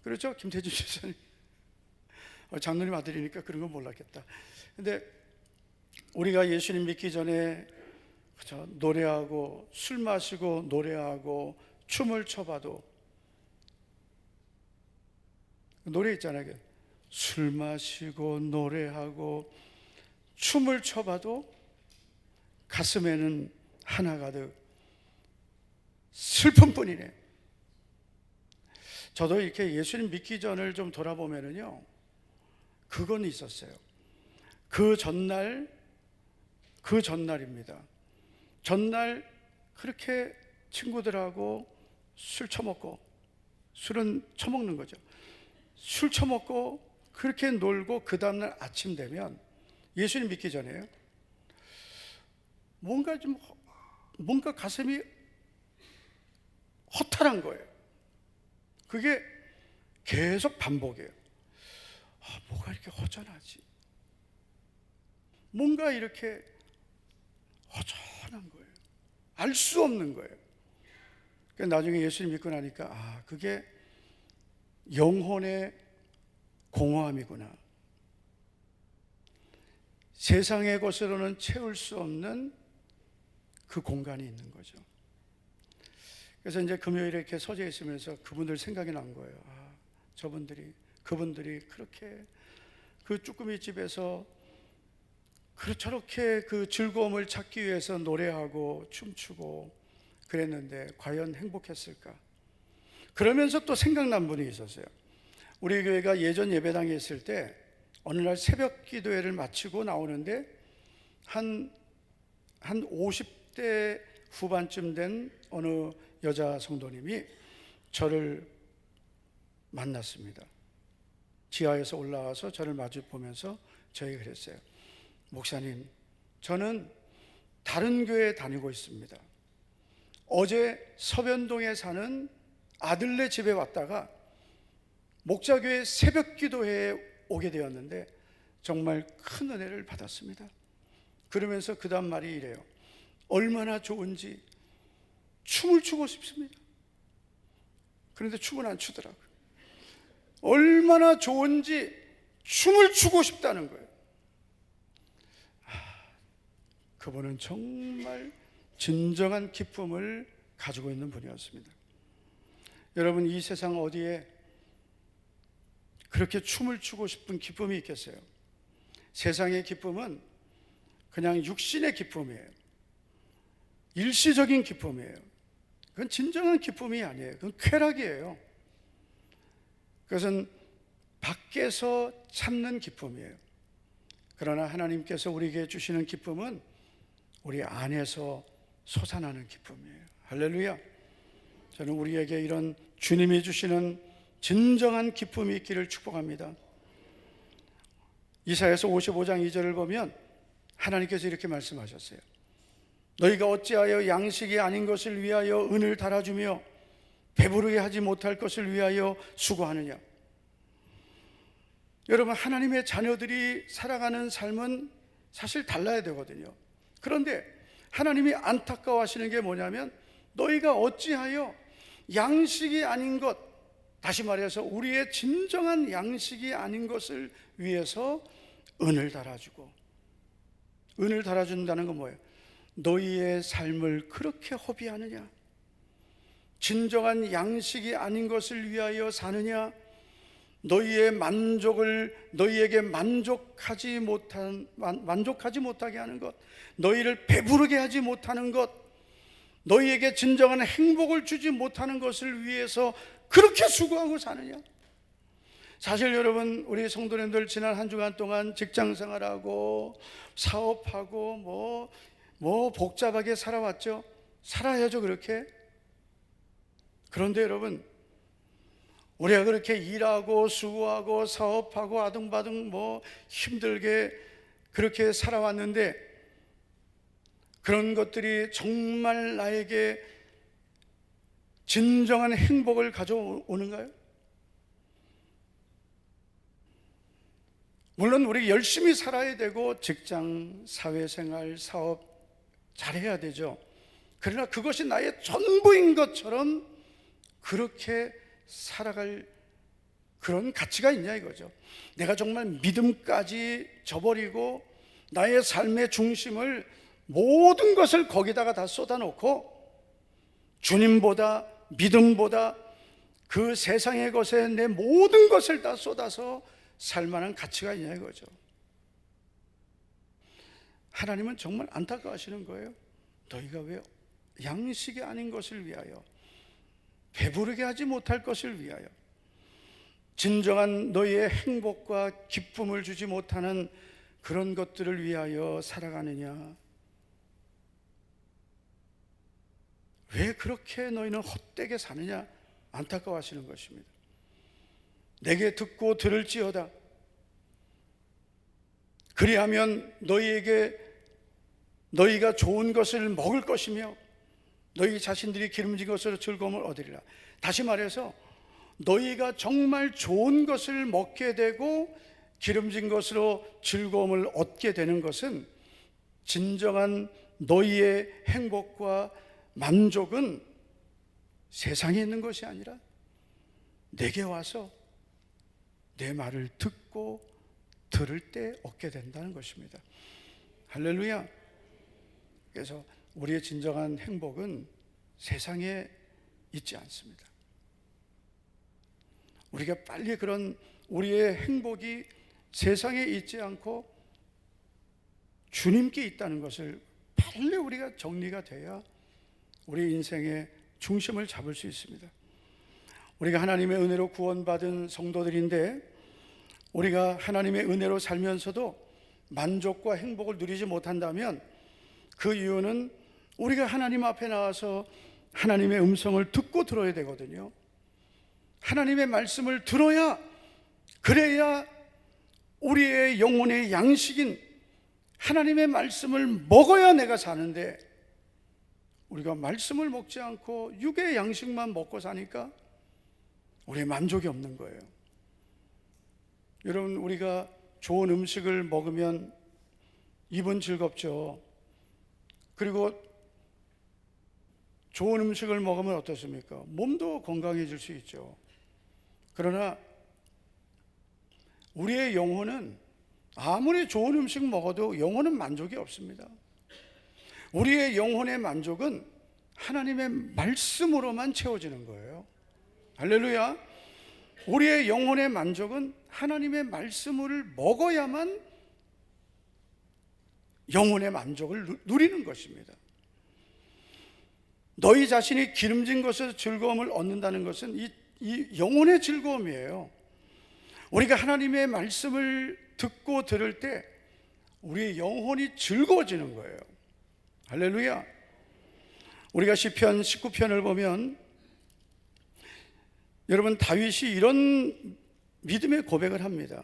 그렇죠? 김태준 집사님. 장로님 아들이니까 그런 건 몰랐겠다. 근데 우리가 예수님 믿기 전에 그렇죠? 노래하고 술 마시고 노래하고 춤을 춰봐도 노래 있잖아요. 술 마시고 노래하고 춤을 춰봐도 가슴에는 하나 가득 슬픔뿐이네. 저도 이렇게 예수님 믿기 전을 좀 돌아보면은요, 그건 있었어요. 그 전날입니다. 전날 그렇게 친구들하고 술 처먹고, 술은 처먹는 거죠. 술 처먹고 그렇게 놀고 그 다음날 아침 되면, 예수님 믿기 전에요, 뭔가 가슴이 허탈한 거예요. 그게 계속 반복이에요. 뭐가 이렇게 허전하지? 뭔가 이렇게 허전한 거예요. 알 수 없는 거예요. 나중에 예수님 믿고 나니까 그게 영혼의 공허함이구나. 세상의 것으로는 채울 수 없는 그 공간이 있는 거죠. 그래서 이제 금요일에 이렇게 서재 있으면서 그분들 생각이 난 거예요. 그분들이 그렇게 그 쭈꾸미 집에서 저렇게 그 즐거움을 찾기 위해서 노래하고 춤추고 그랬는데 과연 행복했을까? 그러면서 또 생각난 분이 있었어요. 우리 교회가 예전 예배당에 있을 때 어느 날 새벽 기도회를 마치고 나오는데 한 50대 후반쯤 된 어느 여자 성도님이 저를 만났습니다. 지하에서 올라와서 저를 마주 보면서 저에게 그랬어요. 목사님, 저는 다른 교회에 다니고 있습니다. 어제 서변동에 사는 아들네 집에 왔다가 목자교회 새벽 기도회에 오게 되었는데 정말 큰 은혜를 받았습니다. 그러면서 그 다음 말이 이래요. 얼마나 좋은지 춤을 추고 싶습니다. 그런데 춤은 안 추더라고요. 얼마나 좋은지 춤을 추고 싶다는 거예요. 그분은 정말 진정한 기쁨을 가지고 있는 분이었습니다. 여러분, 이 세상 어디에 그렇게 춤을 추고 싶은 기쁨이 있겠어요? 세상의 기쁨은 그냥 육신의 기쁨이에요. 일시적인 기쁨이에요. 그건 진정한 기쁨이 아니에요. 그건 쾌락이에요. 그것은 밖에서 찾는 기쁨이에요. 그러나 하나님께서 우리에게 주시는 기쁨은 우리 안에서 솟아나는 기쁨이에요. 할렐루야. 저는 우리에게 이런 주님이 주시는 진정한 기쁨이 있기를 축복합니다. 이사야서 55장 2절을 보면 하나님께서 이렇게 말씀하셨어요. 너희가 어찌하여 양식이 아닌 것을 위하여 은을 달아주며 배부르게 하지 못할 것을 위하여 수고하느냐. 여러분, 하나님의 자녀들이 살아가는 삶은 사실 달라야 되거든요. 그런데 하나님이 안타까워하시는 게 뭐냐면 너희가 어찌하여 양식이 아닌 것, 다시 말해서 우리의 진정한 양식이 아닌 것을 위해서 은을 달아주고, 은을 달아준다는 건 뭐예요? 너희의 삶을 그렇게 허비하느냐? 진정한 양식이 아닌 것을 위하여 사느냐? 너희의 너희에게 만족하지 못하게 하는 것, 너희를 배부르게 하지 못하는 것, 너희에게 진정한 행복을 주지 못하는 것을 위해서 그렇게 수고하고 사느냐? 사실 여러분, 우리 성도님들 지난 한 주간 동안 직장생활하고 사업하고 뭐 복잡하게 살아왔죠. 살아야죠, 그렇게. 그런데 여러분, 우리가 그렇게 일하고 수고하고 사업하고 아등바등 힘들게 그렇게 살아왔는데 그런 것들이 정말 나에게 진정한 행복을 가져오는가요? 물론 우리 열심히 살아야 되고 직장, 사회생활, 사업 잘해야 되죠. 그러나 그것이 나의 전부인 것처럼 그렇게 살아갈 그런 가치가 있냐 이거죠. 내가 정말 믿음까지 저버리고 나의 삶의 중심을 모든 것을 거기다가 다 쏟아놓고 주님보다, 믿음보다 그 세상의 것에 내 모든 것을 다 쏟아서 살 만한 가치가 있냐 이거죠. 하나님은 정말 안타까워하시는 거예요. 너희가 왜 양식이 아닌 것을 위하여, 배부르게 하지 못할 것을 위하여, 진정한 너희의 행복과 기쁨을 주지 못하는 그런 것들을 위하여 살아가느냐? 왜 그렇게 너희는 헛되게 사느냐? 안타까워하시는 것입니다. 내게 듣고 들을지어다. 그리하면 너희가 좋은 것을 먹을 것이며 너희 자신들이 기름진 것으로 즐거움을 얻으리라. 다시 말해서 너희가 정말 좋은 것을 먹게 되고 기름진 것으로 즐거움을 얻게 되는 것은, 진정한 너희의 행복과 만족은 세상에 있는 것이 아니라 내게 와서 내 말을 듣고 들을 때 얻게 된다는 것입니다. 할렐루야. 그래서 우리의 진정한 행복은 세상에 있지 않습니다. 우리가 빨리 그런 우리의 행복이 세상에 있지 않고 주님께 있다는 것을 빨리 우리가 정리가 돼야 우리 인생의 중심을 잡을 수 있습니다. 우리가 하나님의 은혜로 구원받은 성도들인데, 우리가 하나님의 은혜로 살면서도 만족과 행복을 누리지 못한다면 그 이유는 우리가 하나님 앞에 나와서 하나님의 음성을 듣고 들어야 되거든요. 하나님의 말씀을 들어야, 그래야 우리의 영혼의 양식인 하나님의 말씀을 먹어야 내가 사는데, 우리가 말씀을 먹지 않고 육의 양식만 먹고 사니까 우리의 만족이 없는 거예요. 여러분, 우리가 좋은 음식을 먹으면 입은 즐겁죠. 그리고 좋은 음식을 먹으면 어떻습니까? 몸도 건강해질 수 있죠. 그러나 우리의 영혼은 아무리 좋은 음식 먹어도 영혼은 만족이 없습니다. 우리의 영혼의 만족은 하나님의 말씀으로만 채워지는 거예요. 할렐루야. 우리의 영혼의 만족은 하나님의 말씀을 먹어야만 영혼의 만족을 누리는 것입니다. 너희 자신이 기름진 것에서 즐거움을 얻는다는 것은 이 영혼의 즐거움이에요. 우리가 하나님의 말씀을 듣고 들을 때 우리의 영혼이 즐거워지는 거예요. 할렐루야. 우리가 시편 19편을 보면, 여러분, 다윗이 이런 믿음의 고백을 합니다.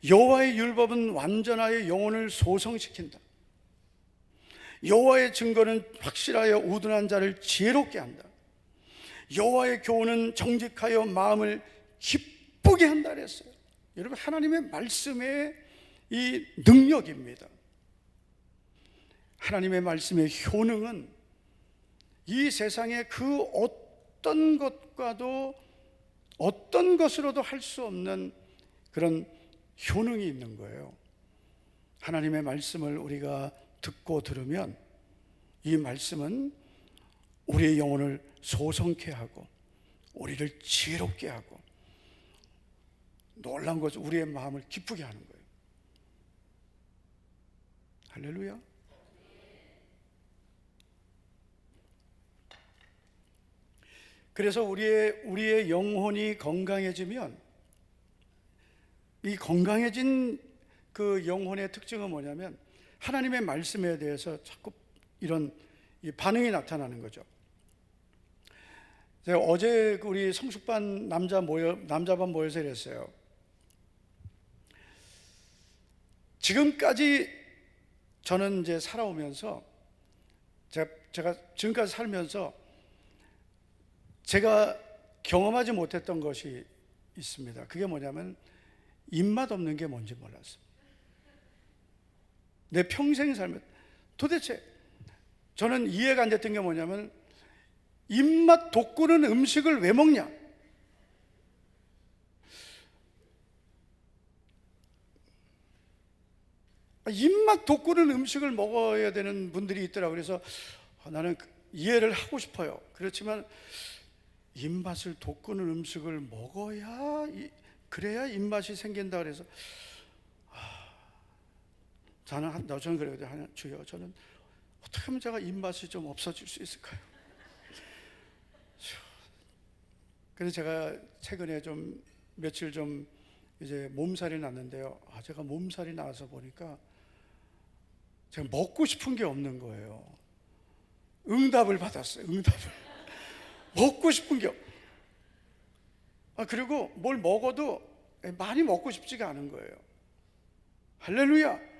여호와의 율법은 완전하여 영혼을 소성시킨다. 여호와의 증거는 확실하여 우둔한 자를 지혜롭게 한다. 여호와의 교훈은 정직하여 마음을 기쁘게 한다 그랬어요. 여러분, 하나님의 말씀의 이 능력입니다. 하나님의 말씀의 효능은 이 세상의 그 어떤 것과도 어떤 것으로도 할 수 없는 그런 효능이 있는 거예요. 하나님의 말씀을 우리가 듣고 들으면 이 말씀은 우리의 영혼을 소성케 하고 우리를 지혜롭게 하고, 놀라운 것은 우리의 마음을 기쁘게 하는 거예요. 할렐루야. 그래서 우리의 영혼이 건강해지면, 이 건강해진 그 영혼의 특징은 뭐냐면 하나님의 말씀에 대해서 자꾸 이런 이 반응이 나타나는 거죠. 제가 어제 우리 성숙반 남자반 모여서 이랬어요. 지금까지 저는 이제 살아오면서 제가 지금까지 살면서 제가 경험하지 못했던 것이 있습니다. 그게 뭐냐면 입맛 없는 게 뭔지 몰랐어요. 내 평생 살면 도대체 저는 이해가 안 됐던 게 뭐냐면, 입맛 돋구는 음식을 왜 먹냐? 입맛 돋구는 음식을 먹어야 되는 분들이 있더라고요. 그래서 나는 이해를 하고 싶어요. 그렇지만 입맛을 돋구는 음식을 먹어야 그래야 입맛이 생긴다 그래서 저는 그래요. 주여, 저는 어떻게 하면 제가 입맛이 좀 없어질 수 있을까요? 그래서 제가 최근에 좀 며칠 좀 이제 몸살이 났는데요. 제가 몸살이 나서 보니까 제가 먹고 싶은 게 없는 거예요. 응답을 받았어요. 응답을. 먹고 싶은 게 그리고 뭘 먹어도 많이 먹고 싶지가 않은 거예요. 할렐루야.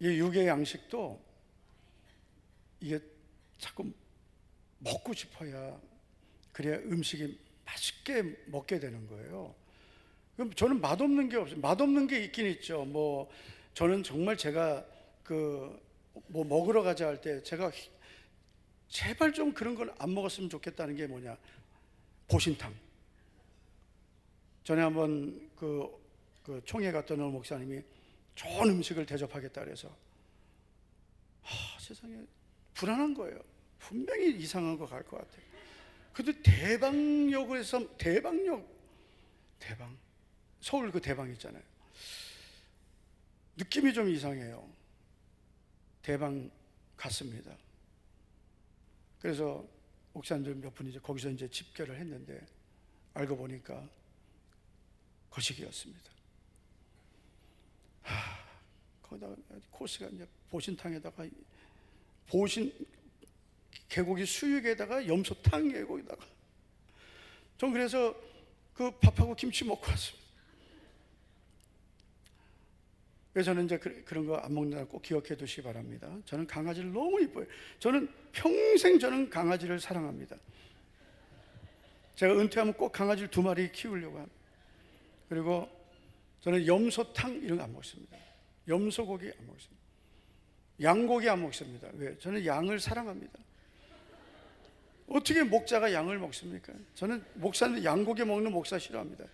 이 육의 양식도 이게 자꾸 먹고 싶어야 그래야 음식이 맛있게 먹게 되는 거예요. 그럼 저는 맛없는 게 없어요. 맛없는 게 있긴 있죠. 뭐 저는 정말 제가 뭐 먹으러 가자 할 때 제가 제발 좀 그런 걸 안 먹었으면 좋겠다는 게 뭐냐, 보신탕. 전에 한번 그 총회 갔던 어느 목사님이 좋은 음식을 대접하겠다 그래서 세상에 불안한 거예요. 분명히 이상한 거 갈 것 같아요. 근데 대방역에서 서울 그 대방 있잖아요. 느낌이 좀 이상해요. 대방 갔습니다. 그래서 목사님들 몇 분이 거기서 이제 집결을 했는데 알고 보니까 거식이었습니다. 거기다가 코스가 이제 보신탕에다가 개고기 수육에다가 염소탕 개고기다가 전 그래서 그 밥하고 김치 먹고 왔습니다. 그래서 저는 이제 그런 거 안 먹는다고 꼭 기억해 두시기 바랍니다. 저는 강아지를 너무 이뻐요. 저는 평생 강아지를 사랑합니다. 제가 은퇴하면 꼭 강아지를 2마리 키우려고 합니다. 그리고 저는 염소탕 이런 거 안 먹습니다. 염소고기 안 먹습니다. 양고기 안 먹습니다. 왜? 저는 양을 사랑합니다. 어떻게 목자가 양을 먹습니까? 저는 목사는 양고기 먹는 목사 싫어합니다.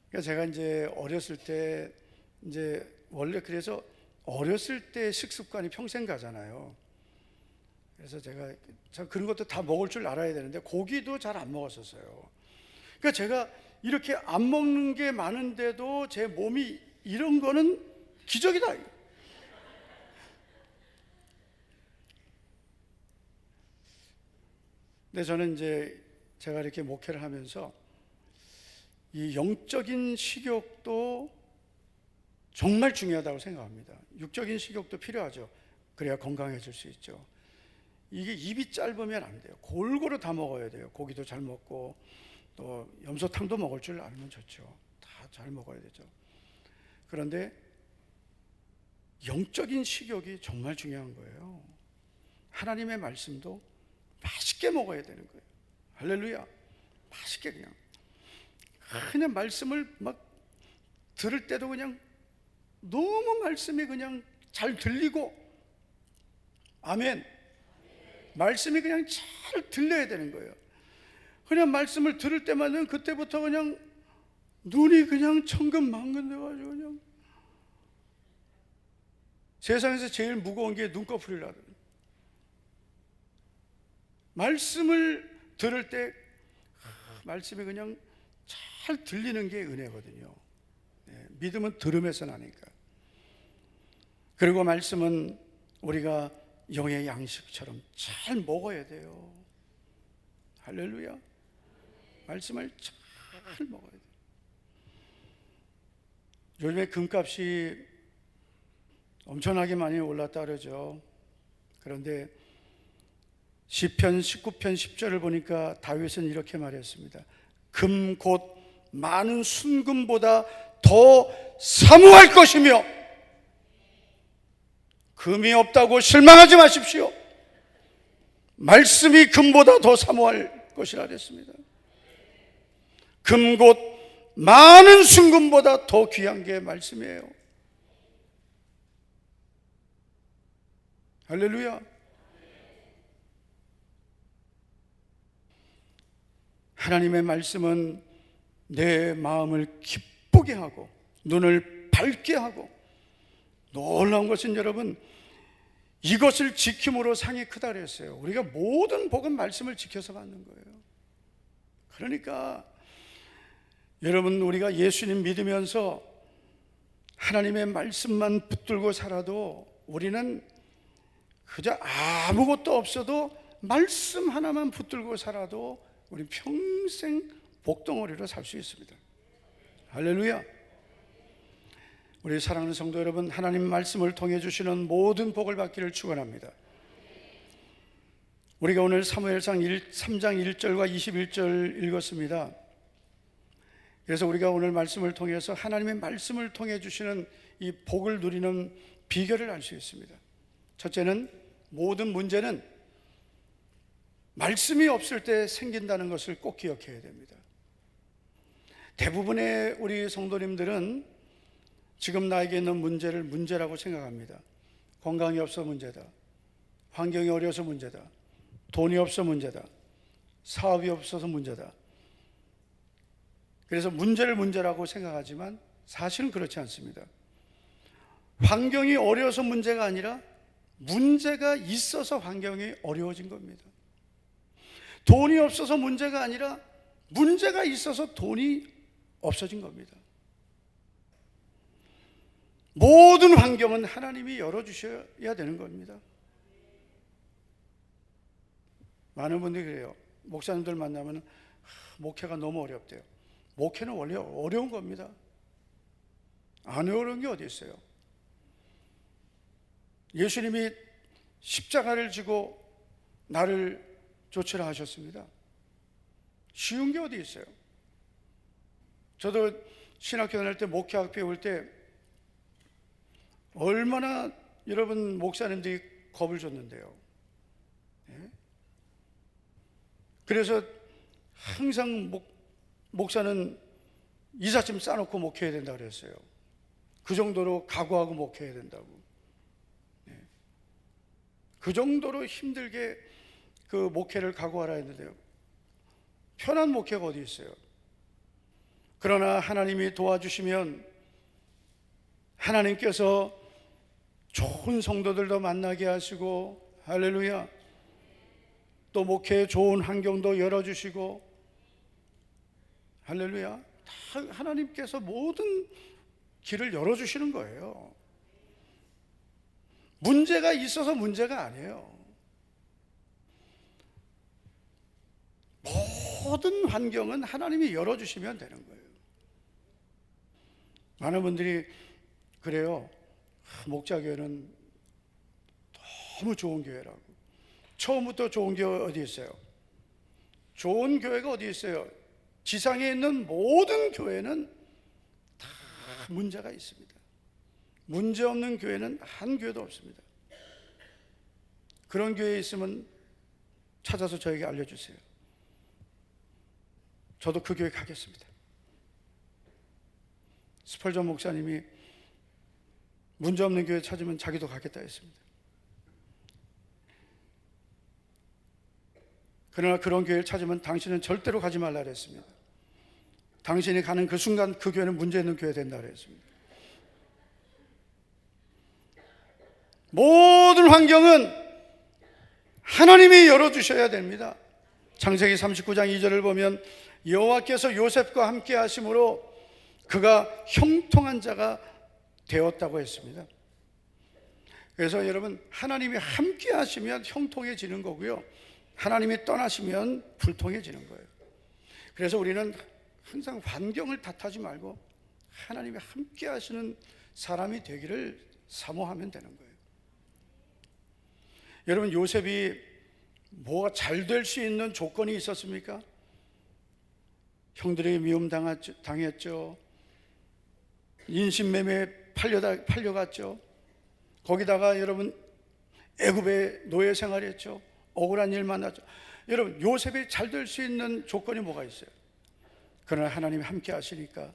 그러니까 제가 이제 어렸을 때 이제 원래 그래서 어렸을 때 식습관이 평생 가잖아요. 그래서 제가 그런 것도 다 먹을 줄 알아야 되는데 고기도 잘 안 먹었었어요. 그러니까 제가 이렇게 안 먹는 게 많은데도 제 몸이 이런 거는 기적이다. 근데 저는 이제 제가 이렇게 목회를 하면서 이 영적인 식욕도 정말 중요하다고 생각합니다. 육적인 식욕도 필요하죠. 그래야 건강해질 수 있죠. 이게 입이 짧으면 안 돼요. 골고루 다 먹어야 돼요. 고기도 잘 먹고 또 염소탕도 먹을 줄 알면 좋죠. 다 잘 먹어야 되죠. 그런데 영적인 식욕이 정말 중요한 거예요. 하나님의 말씀도 맛있게 먹어야 되는 거예요. 할렐루야. 맛있게 그냥 말씀을 막 들을 때도 그냥 너무 말씀이 그냥 잘 들리고, 아멘. 말씀이 그냥 잘 들려야 되는 거예요. 그냥 말씀을 들을 때만 그때부터 그냥 눈이 그냥 천근만근 돼가지고 그냥 세상에서 제일 무거운 게 눈꺼풀이라더니 말씀을 들을 때 말씀이 그냥 잘 들리는 게 은혜거든요. 믿음은 들음에서 나니까. 그리고 말씀은 우리가 영의 양식처럼 잘 먹어야 돼요. 할렐루야. 말씀을 잘 먹어야 돼요. 요즘에 금값이 엄청나게 많이 올랐다 그러죠. 그런데 시편 19편 10절을 보니까 다윗은 이렇게 말했습니다. 금 곧 많은 순금보다 더 사모할 것이며, 금이 없다고 실망하지 마십시오. 말씀이 금보다 더 사모할 것이라 그랬습니다. 금 곧 많은 순금보다 더 귀한 게 말씀이에요. 할렐루야. 하나님의 말씀은 내 마음을 기쁘게 하고 눈을 밝게 하고, 놀라운 것은 여러분, 이것을 지킴으로 상이 크다 그랬어요. 우리가 모든 복음 말씀을 지켜서 받는 거예요. 그러니까 여러분, 우리가 예수님 믿으면서 하나님의 말씀만 붙들고 살아도 우리는 그저 아무것도 없어도 말씀 하나만 붙들고 살아도 우리 평생 복덩어리로 살 수 있습니다. 할렐루야. 우리 사랑하는 성도 여러분, 하나님 말씀을 통해 주시는 모든 복을 받기를 축원합니다. 우리가 오늘 사무엘상 3장 1절과 21절 읽었습니다. 그래서 우리가 오늘 말씀을 통해서 하나님의 말씀을 통해 주시는 이 복을 누리는 비결을 알 수 있습니다. 첫째는, 모든 문제는 말씀이 없을 때 생긴다는 것을 꼭 기억해야 됩니다. 대부분의 우리 성도님들은 지금 나에게 있는 문제를 문제라고 생각합니다. 건강이 없어 문제다, 환경이 어려서 문제다, 돈이 없어 문제다, 사업이 없어서 문제다. 그래서 문제를 문제라고 생각하지만 사실은 그렇지 않습니다. 환경이 어려워서 문제가 아니라 문제가 있어서 환경이 어려워진 겁니다. 돈이 없어서 문제가 아니라 문제가 있어서 돈이 없어진 겁니다. 모든 환경은 하나님이 열어주셔야 되는 겁니다. 많은 분들이 그래요. 목사님들 만나면 목회가 너무 어렵대요. 목회는 원래 어려운 겁니다. 안 어려운 게 어디 있어요? 예수님이 십자가를 지고 나를 쫓으라 하셨습니다. 쉬운 게 어디 있어요? 저도 신학교 다닐 때 목회학 배울 때 얼마나 여러분 목사님들이 겁을 줬는데요. 그래서 항상 목사는 이삿짐 싸놓고 목회해야 된다고 그랬어요. 그 정도로 각오하고 목회해야 된다고. 그 정도로 힘들게 그 목회를 각오하라 했는데요. 편한 목회가 어디 있어요? 그러나 하나님이 도와주시면 하나님께서 좋은 성도들도 만나게 하시고, 할렐루야, 또 목회에 좋은 환경도 열어주시고, 할렐루야, 다 하나님께서 모든 길을 열어주시는 거예요. 문제가 있어서 문제가 아니에요. 모든 환경은 하나님이 열어주시면 되는 거예요. 많은 분들이 그래요. 목자교회는 너무 좋은 교회라고. 처음부터 좋은 교회 어디 있어요? 좋은 교회가 어디 있어요? 지상에 있는 모든 교회는 다 문제가 있습니다. 문제 없는 교회는 한 교회도 없습니다. 그런 교회에 있으면 찾아서 저에게 알려주세요. 저도 그 교회 가겠습니다. 스펄전 목사님이 문제 없는 교회 찾으면 자기도 가겠다 했습니다. 그러나 그런 교회를 찾으면 당신은 절대로 가지 말라 그랬습니다. 당신이 가는 그 순간 그 교회는 문제 있는 교회 된다 그랬습니다. 모든 환경은 하나님이 열어주셔야 됩니다. 창세기 39장 2절을 보면 여호와께서 요셉과 함께 하심으로 그가 형통한 자가 되었다고 했습니다. 그래서 여러분, 하나님이 함께 하시면 형통해지는 거고요, 하나님이 떠나시면 불통해지는 거예요. 그래서 우리는 항상 환경을 탓하지 말고 하나님이 함께 하시는 사람이 되기를 사모하면 되는 거예요. 여러분, 요셉이 뭐가 잘 될 수 있는 조건이 있었습니까? 형들에게 미움당했죠. 인신매매에 팔려갔죠. 거기다가 여러분 애굽에 노예 생활했죠. 억울한 일 만났죠. 여러분, 요셉이 잘 될 수 있는 조건이 뭐가 있어요? 그러나 하나님이 함께 하시니까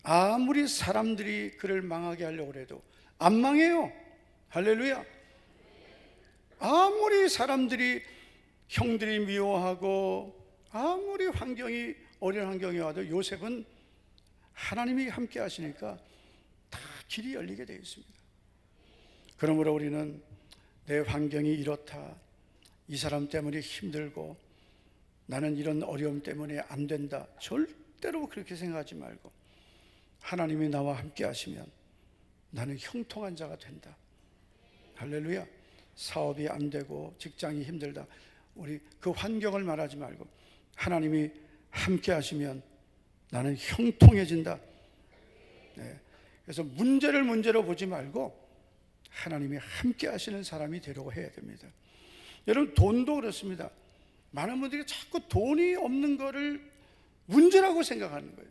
아무리 사람들이 그를 망하게 하려고 해도 안 망해요. 할렐루야. 아무리 사람들이, 형들이 미워하고 아무리 환경이 어려운 환경이 와도 요셉은 하나님이 함께 하시니까 길이 열리게 되어 있습니다. 그러므로 우리는 내 환경이 이렇다, 이 사람 때문에 힘들고 나는 이런 어려움 때문에 안 된다, 절대로 그렇게 생각하지 말고 하나님이 나와 함께 하시면 나는 형통한 자가 된다. 할렐루야. 사업이 안 되고 직장이 힘들다, 우리 그 환경을 말하지 말고 하나님이 함께 하시면 나는 형통해진다. 네. 그래서 문제를 문제로 보지 말고 하나님이 함께 하시는 사람이 되려고 해야 됩니다. 여러분, 돈도 그렇습니다. 많은 분들이 자꾸 돈이 없는 거를 문제라고 생각하는 거예요.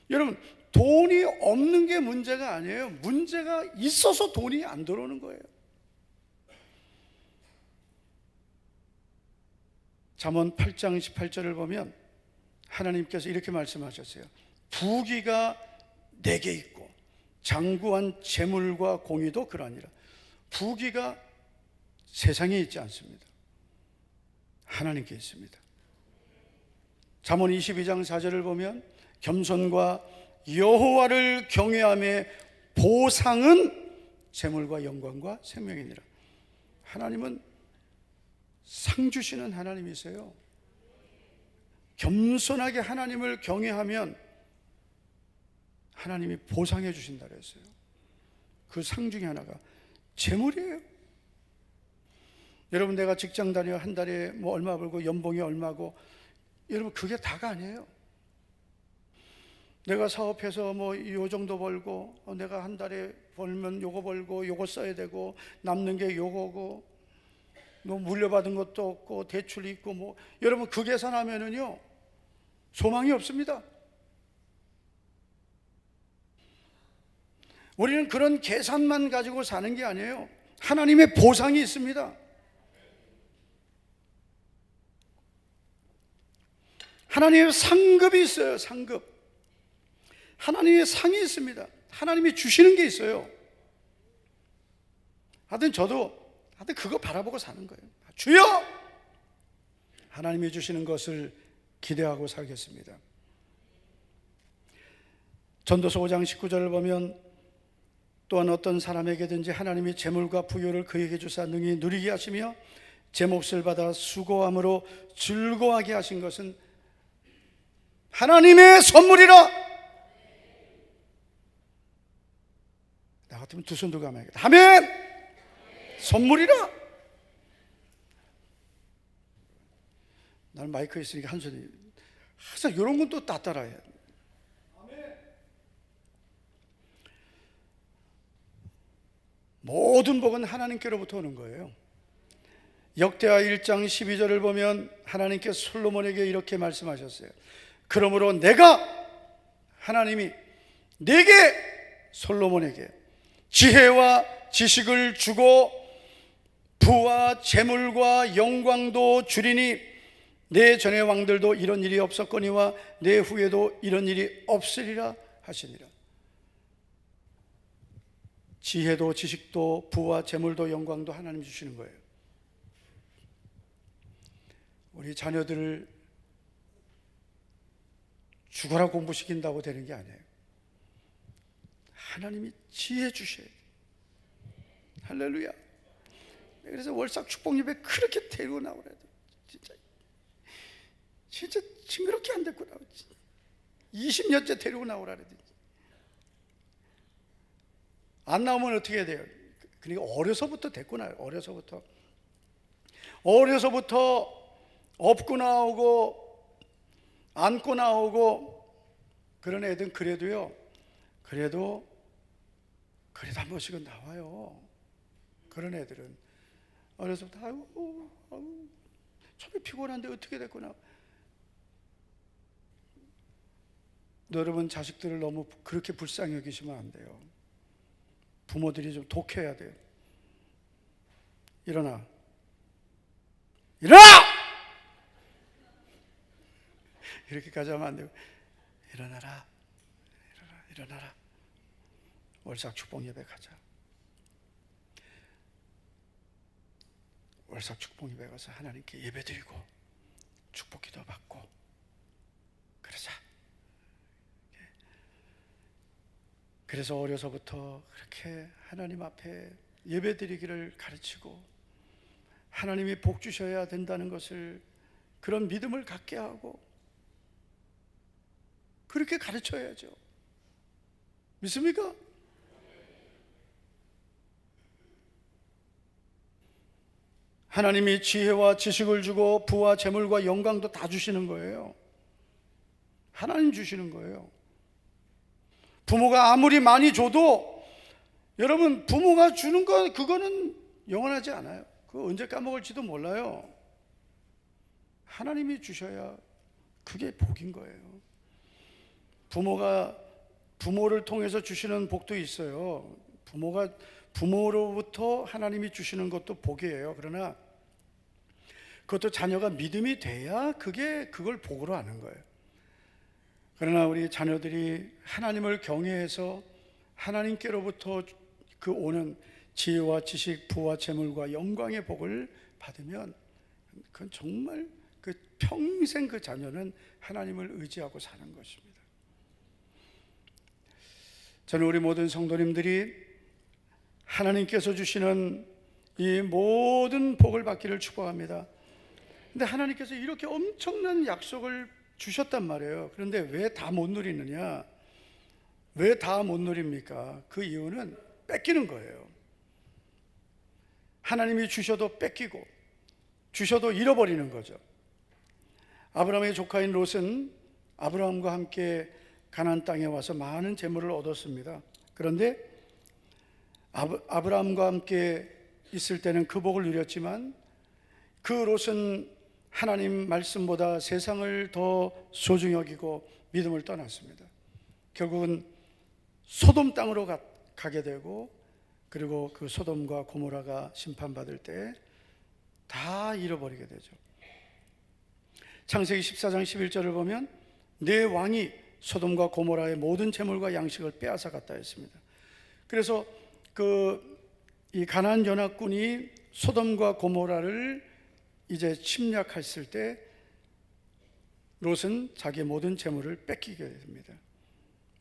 여러분, 돈이 없는 게 문제가 아니에요. 문제가 있어서 돈이 안 들어오는 거예요. 잠언 8장 18절을 보면 하나님께서 이렇게 말씀하셨어요. 부귀가 내게 있고 장구한 재물과 공의도 그러하니라. 부귀가 세상에 있지 않습니다. 하나님께 있습니다. 잠언 22장 4절을 보면 겸손과 여호와를 경외함의 보상은 재물과 영광과 생명이니라. 하나님은 상 주시는 하나님이세요. 겸손하게 하나님을 경외하면 하나님이 보상해 주신다 그랬어요. 그 상 중에 하나가 재물이에요. 여러분, 내가 직장 다녀 한 달에 뭐 얼마 벌고 연봉이 얼마고, 여러분 그게 다가 아니에요. 내가 사업해서 뭐 요 정도 벌고, 내가 한 달에 벌면 요거 벌고 요거 써야 되고 남는 게 요거고, 뭐 물려받은 것도 없고 대출이 있고, 뭐 여러분 그 계산하면은요 소망이 없습니다. 우리는 그런 계산만 가지고 사는 게 아니에요. 하나님의 보상이 있습니다. 하나님의 상급이 있어요. 상급. 하나님의 상이 있습니다. 하나님이 주시는 게 있어요. 하여튼 저도 그거 바라보고 사는 거예요. 주여! 하나님이 주시는 것을 기대하고 살겠습니다. 전도서 5장 19절을 보면 또한 어떤 사람에게든지 하나님이 재물과 부유를 그에게 주사 능히 누리게 하시며 제 몫을 받아 수고함으로 즐거워하게 하신 것은 하나님의 선물이라. 나 같으면 두 손 들고 가야겠다. 아멘! 선물이라. 나는 마이크에 있으니까 한 손이, 항상 이런 건 또 따라야 돼. 모든 복은 하나님께로부터 오는 거예요. 역대하 1장 12절을 보면 하나님께서 솔로몬에게 이렇게 말씀하셨어요. 그러므로 내가, 하나님이 내게, 솔로몬에게 지혜와 지식을 주고 부와 재물과 영광도 주리니 내 전의 왕들도 이런 일이 없었거니와 내 후에도 이런 일이 없으리라 하시니라. 지혜도 지식도 부와 재물도 영광도 하나님 주시는 거예요. 우리 자녀들을 죽어라 공부시킨다고 되는 게 아니에요. 하나님이 지혜 주셔야 돼요. 할렐루야. 그래서 월삭 축복 예배 그렇게 데리고 나오라 돼. 진짜 징그럽게 안 데리고 나오지. 20년째 데리고 나오라 그래. 안 나오면 어떻게 해야 돼요? 그러니까 어려서부터 데리고 나요. 어려서부터 업고 나오고 안고 나오고 그런 애들은 그래도 한 번씩은 나와요. 그런 애들은 어려서부터 아이고 처음에 피곤한데 어떻게 됐구나. 여러분 자식들을 너무 그렇게 불쌍히 여기시면 안 돼요. 부모들이 좀 독해야 돼요. 일어나! 이렇게까지 하면 안 돼요. 일어나라. 월삭 축복 예배 가자. 월삭 축복 예배 가서 하나님께 예배 드리고 축복 기도 받고 그러자. 그래서 어려서부터 그렇게 하나님 앞에 예배드리기를 가르치고 하나님이 복 주셔야 된다는 것을, 그런 믿음을 갖게 하고 그렇게 가르쳐야죠. 믿습니까? 하나님이 지혜와 지식을 주고 부와 재물과 영광도 다 주시는 거예요. 하나님 주시는 거예요. 부모가 아무리 많이 줘도 여러분, 부모가 주는 건 그거는 영원하지 않아요. 그거 언제 까먹을지도 몰라요. 하나님이 주셔야 그게 복인 거예요. 부모를 통해서 주시는 복도 있어요. 부모로부터 하나님이 주시는 것도 복이에요. 그러나 그것도 자녀가 믿음이 돼야 그걸 복으로 아는 거예요. 그러나 우리 자녀들이 하나님을 경외해서 하나님께로부터 그 오는 지혜와 지식, 부와 재물과 영광의 복을 받으면 그건 정말 그 평생 그 자녀는 하나님을 의지하고 사는 것입니다. 저는 우리 모든 성도님들이 하나님께서 주시는 이 모든 복을 받기를 축복합니다. 근데 하나님께서 이렇게 엄청난 약속을 주셨단 말이에요. 그런데 왜 다 못 누리느냐? 왜 다 못 누립니까? 그 이유는 뺏기는 거예요. 하나님이 주셔도 뺏기고 주셔도 잃어버리는 거죠. 아브라함의 조카인 롯은 아브라함과 함께 가나안 땅에 와서 많은 재물을 얻었습니다. 그런데 아브라함과 함께 있을 때는 그 복을 누렸지만 그 롯은 하나님 말씀보다 세상을 더 소중히 여기고 믿음을 떠났습니다. 결국은 소돔 땅으로 가게 되고, 그리고 그 소돔과 고모라가 심판받을 때 다 잃어버리게 되죠. 창세기 14장 11절을 보면 내 왕이 소돔과 고모라의 모든 재물과 양식을 빼앗아 갔다 했습니다. 그래서 이 가나안 연합군이 소돔과 고모라를 이제 침략했을 때 롯은 자기의 모든 재물을 뺏기게 됩니다.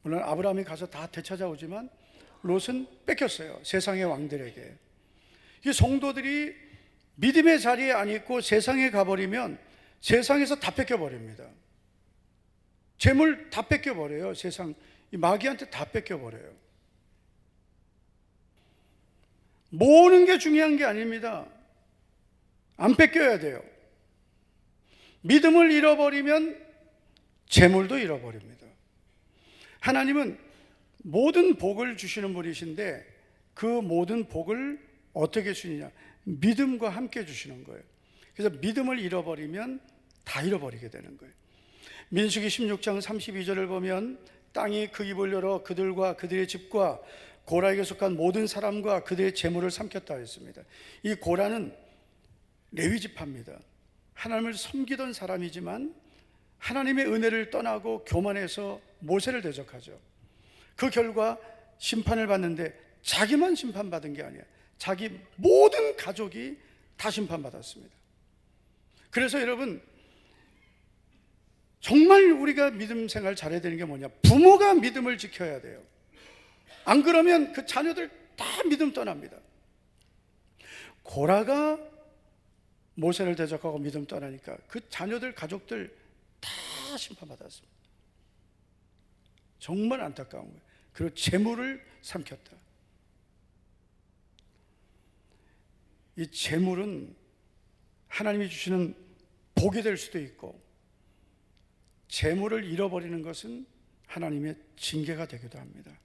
물론 아브라함이 가서 다 되찾아오지만 롯은 뺏겼어요. 세상의 왕들에게. 이 성도들이 믿음의 자리에 안 있고 세상에 가버리면 세상에서 다 뺏겨버립니다. 재물 다 뺏겨버려요. 세상 이 마귀한테 다 뺏겨버려요. 모으는 게 중요한 게 아닙니다. 안 뺏겨야 돼요. 믿음을 잃어버리면 재물도 잃어버립니다. 하나님은 모든 복을 주시는 분이신데 그 모든 복을 어떻게 주느냐? 믿음과 함께 주시는 거예요. 그래서 믿음을 잃어버리면 다 잃어버리게 되는 거예요. 민수기 16장 32절을 보면 땅이 그 입을 열어 그들과 그들의 집과 고라에게 속한 모든 사람과 그들의 재물을 삼켰다 했습니다. 이 고라는 레위 지파입니다. 하나님을 섬기던 사람이지만 하나님의 은혜를 떠나고 교만해서 모세를 대적하죠. 그 결과 심판을 받는데 자기만 심판받은 게 아니야. 자기 모든 가족이 다 심판받았습니다. 그래서 여러분, 정말 우리가 믿음 생활 잘해야 되는 게 뭐냐? 부모가 믿음을 지켜야 돼요. 안 그러면 그 자녀들 다 믿음 떠납니다. 고라가 모세를 대적하고 믿음 떠나니까 그 자녀들, 가족들 다 심판받았습니다. 정말 안타까운 거예요. 그리고 재물을 삼켰다. 이 재물은 하나님이 주시는 복이 될 수도 있고, 재물을 잃어버리는 것은 하나님의 징계가 되기도 합니다.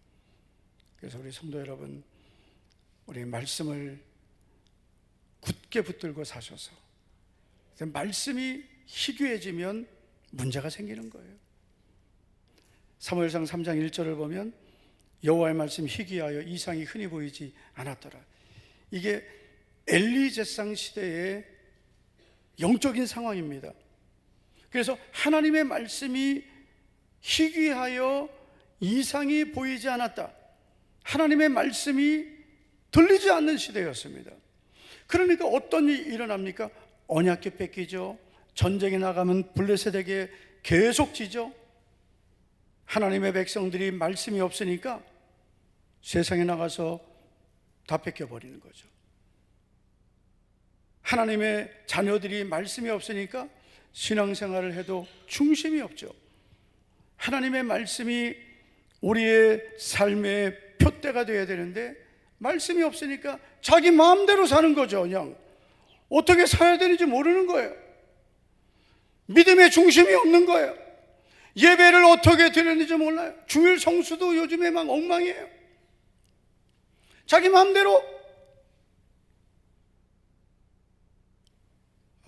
그래서 우리 성도 여러분, 우리 말씀을 굳게 붙들고 사셔서, 말씀이 희귀해지면 문제가 생기는 거예요. 사무엘상 3장 1절을 보면 여호와의 말씀 희귀하여 이상이 흔히 보이지 않았더라. 이게 엘리 제상 시대의 영적인 상황입니다. 그래서 하나님의 말씀이 희귀하여 이상이 보이지 않았다. 하나님의 말씀이 들리지 않는 시대였습니다. 그러니까 어떤 일이 일어납니까? 언약궤 뺏기죠. 전쟁에 나가면 블레셋에게 계속 지죠. 하나님의 백성들이 말씀이 없으니까 세상에 나가서 다 뺏겨버리는 거죠. 하나님의 자녀들이 말씀이 없으니까 신앙생활을 해도 중심이 없죠. 하나님의 말씀이 우리의 삶의 표대가 되어야 되는데 말씀이 없으니까 자기 마음대로 사는 거죠. 그냥 어떻게 살아야 되는지 모르는 거예요. 믿음의 중심이 없는 거예요. 예배를 어떻게 드렸는지 몰라요. 주일 성수도 요즘에 막 엉망이에요. 자기 마음대로.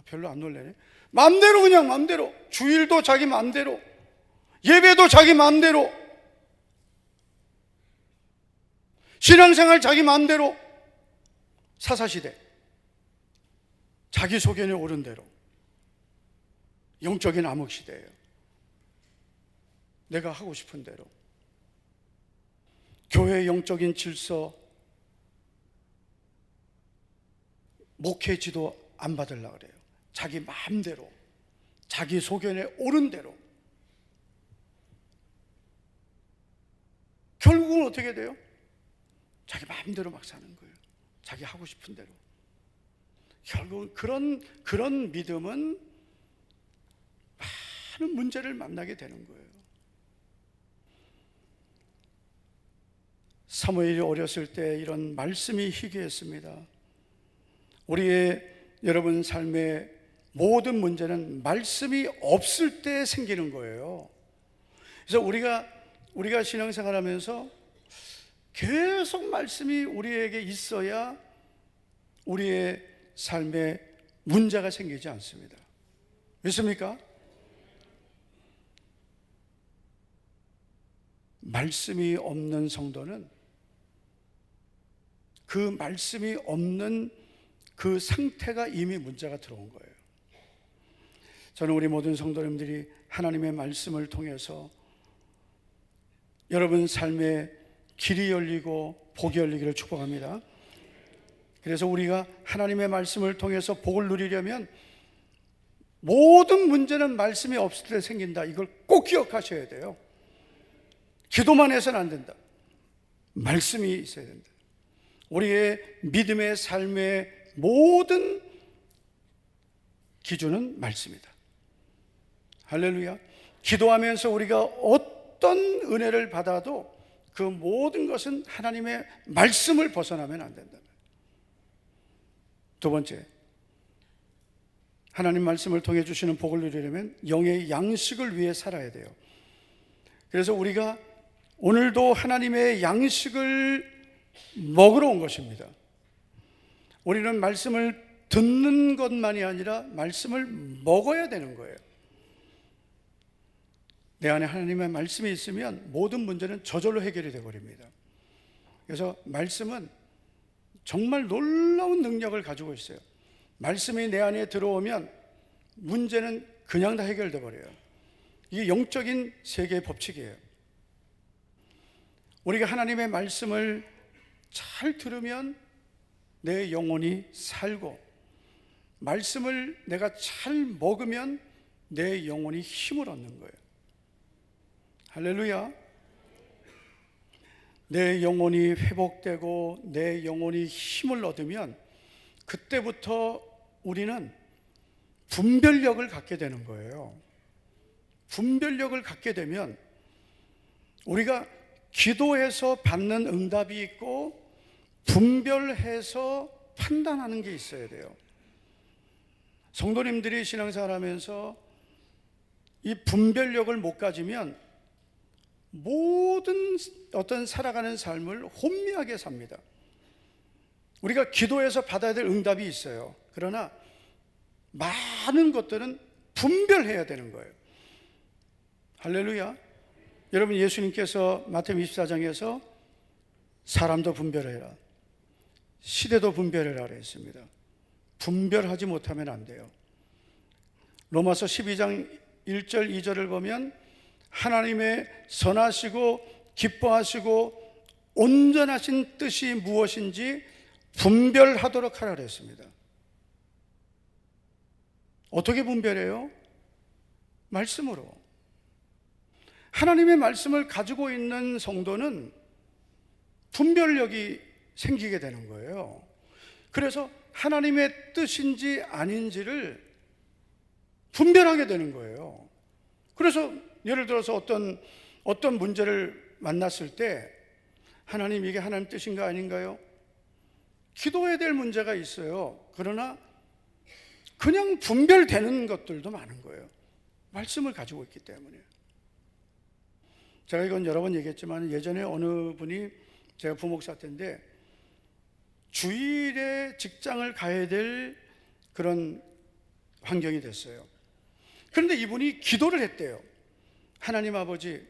별로 안 놀래네. 마음대로, 그냥 마음대로. 주일도 자기 마음대로, 예배도 자기 마음대로, 신앙생활 자기 마음대로. 사사시대, 자기 소견에 오른 대로. 영적인 암흑시대예요. 내가 하고 싶은 대로. 교회의 영적인 질서, 목회 지도 안 받으려고 그래요. 자기 마음대로, 자기 소견에 오른 대로. 결국은 어떻게 돼요? 자기 마음대로 막 사는 거예요. 자기 하고 싶은 대로. 결국은 그런 믿음은 많은 문제를 만나게 되는 거예요. 사무엘이 어렸을 때 이런 말씀이 희귀했습니다. 우리의 여러분 삶의 모든 문제는 말씀이 없을 때 생기는 거예요. 그래서 우리가 신앙생활하면서 계속 말씀이 우리에게 있어야 우리의 삶에 문제가 생기지 않습니다. 믿습니까? 말씀이 없는 성도는 그 말씀이 없는 그 상태가 이미 문제가 들어온 거예요. 저는 우리 모든 성도님들이 하나님의 말씀을 통해서 여러분 삶에 길이 열리고 복이 열리기를 축복합니다. 그래서 우리가 하나님의 말씀을 통해서 복을 누리려면 모든 문제는 말씀이 없을 때 생긴다. 이걸 꼭 기억하셔야 돼요. 기도만 해서는 안 된다. 말씀이 있어야 된다. 우리의 믿음의 삶의 모든 기준은 말씀이다. 할렐루야. 기도하면서 우리가 어떤 은혜를 받아도 그 모든 것은 하나님의 말씀을 벗어나면 안 된다. 두 번째, 하나님 말씀을 통해 주시는 복을 누리려면 영의 양식을 위해 살아야 돼요. 그래서 우리가 오늘도 하나님의 양식을 먹으러 온 것입니다. 우리는 말씀을 듣는 것만이 아니라 말씀을 먹어야 되는 거예요. 내 안에 하나님의 말씀이 있으면 모든 문제는 저절로 해결이 되어버립니다. 그래서 말씀은 정말 놀라운 능력을 가지고 있어요. 말씀이 내 안에 들어오면 문제는 그냥 다 해결돼 버려요. 이게 영적인 세계의 법칙이에요. 우리가 하나님의 말씀을 잘 들으면 내 영혼이 살고, 말씀을 내가 잘 먹으면 내 영혼이 힘을 얻는 거예요. 할렐루야. 내 영혼이 회복되고 내 영혼이 힘을 얻으면 그때부터 우리는 분별력을 갖게 되는 거예요. 분별력을 갖게 되면 우리가 기도해서 받는 응답이 있고 분별해서 판단하는 게 있어야 돼요. 성도님들이 신앙생활 하면서 이 분별력을 못 가지면 모든 어떤 살아가는 삶을 혼미하게 삽니다. 우리가 기도해서 받아야 될 응답이 있어요. 그러나 많은 것들은 분별해야 되는 거예요. 할렐루야. 여러분, 예수님께서 마태복음 24장에서 사람도 분별해라, 시대도 분별해라 그랬습니다. 분별하지 못하면 안 돼요. 로마서 12장 1절 2절을 보면 하나님의 선하시고 기뻐하시고 온전하신 뜻이 무엇인지 분별하도록 하라 그랬습니다. 어떻게 분별해요? 말씀으로. 하나님의 말씀을 가지고 있는 성도는 분별력이 생기게 되는 거예요. 그래서 하나님의 뜻인지 아닌지를 분별하게 되는 거예요. 그래서 예를 들어서 어떤 문제를 만났을 때 하나님, 이게 하나님 뜻인가 아닌가요? 기도해야 될 문제가 있어요. 그러나 그냥 분별되는 것들도 많은 거예요. 말씀을 가지고 있기 때문에. 제가 이건 여러 번 얘기했지만 예전에 어느 분이, 제가 부목사 때인데 주일에 직장을 가야 될 그런 환경이 됐어요. 그런데 이분이 기도를 했대요. 하나님 아버지,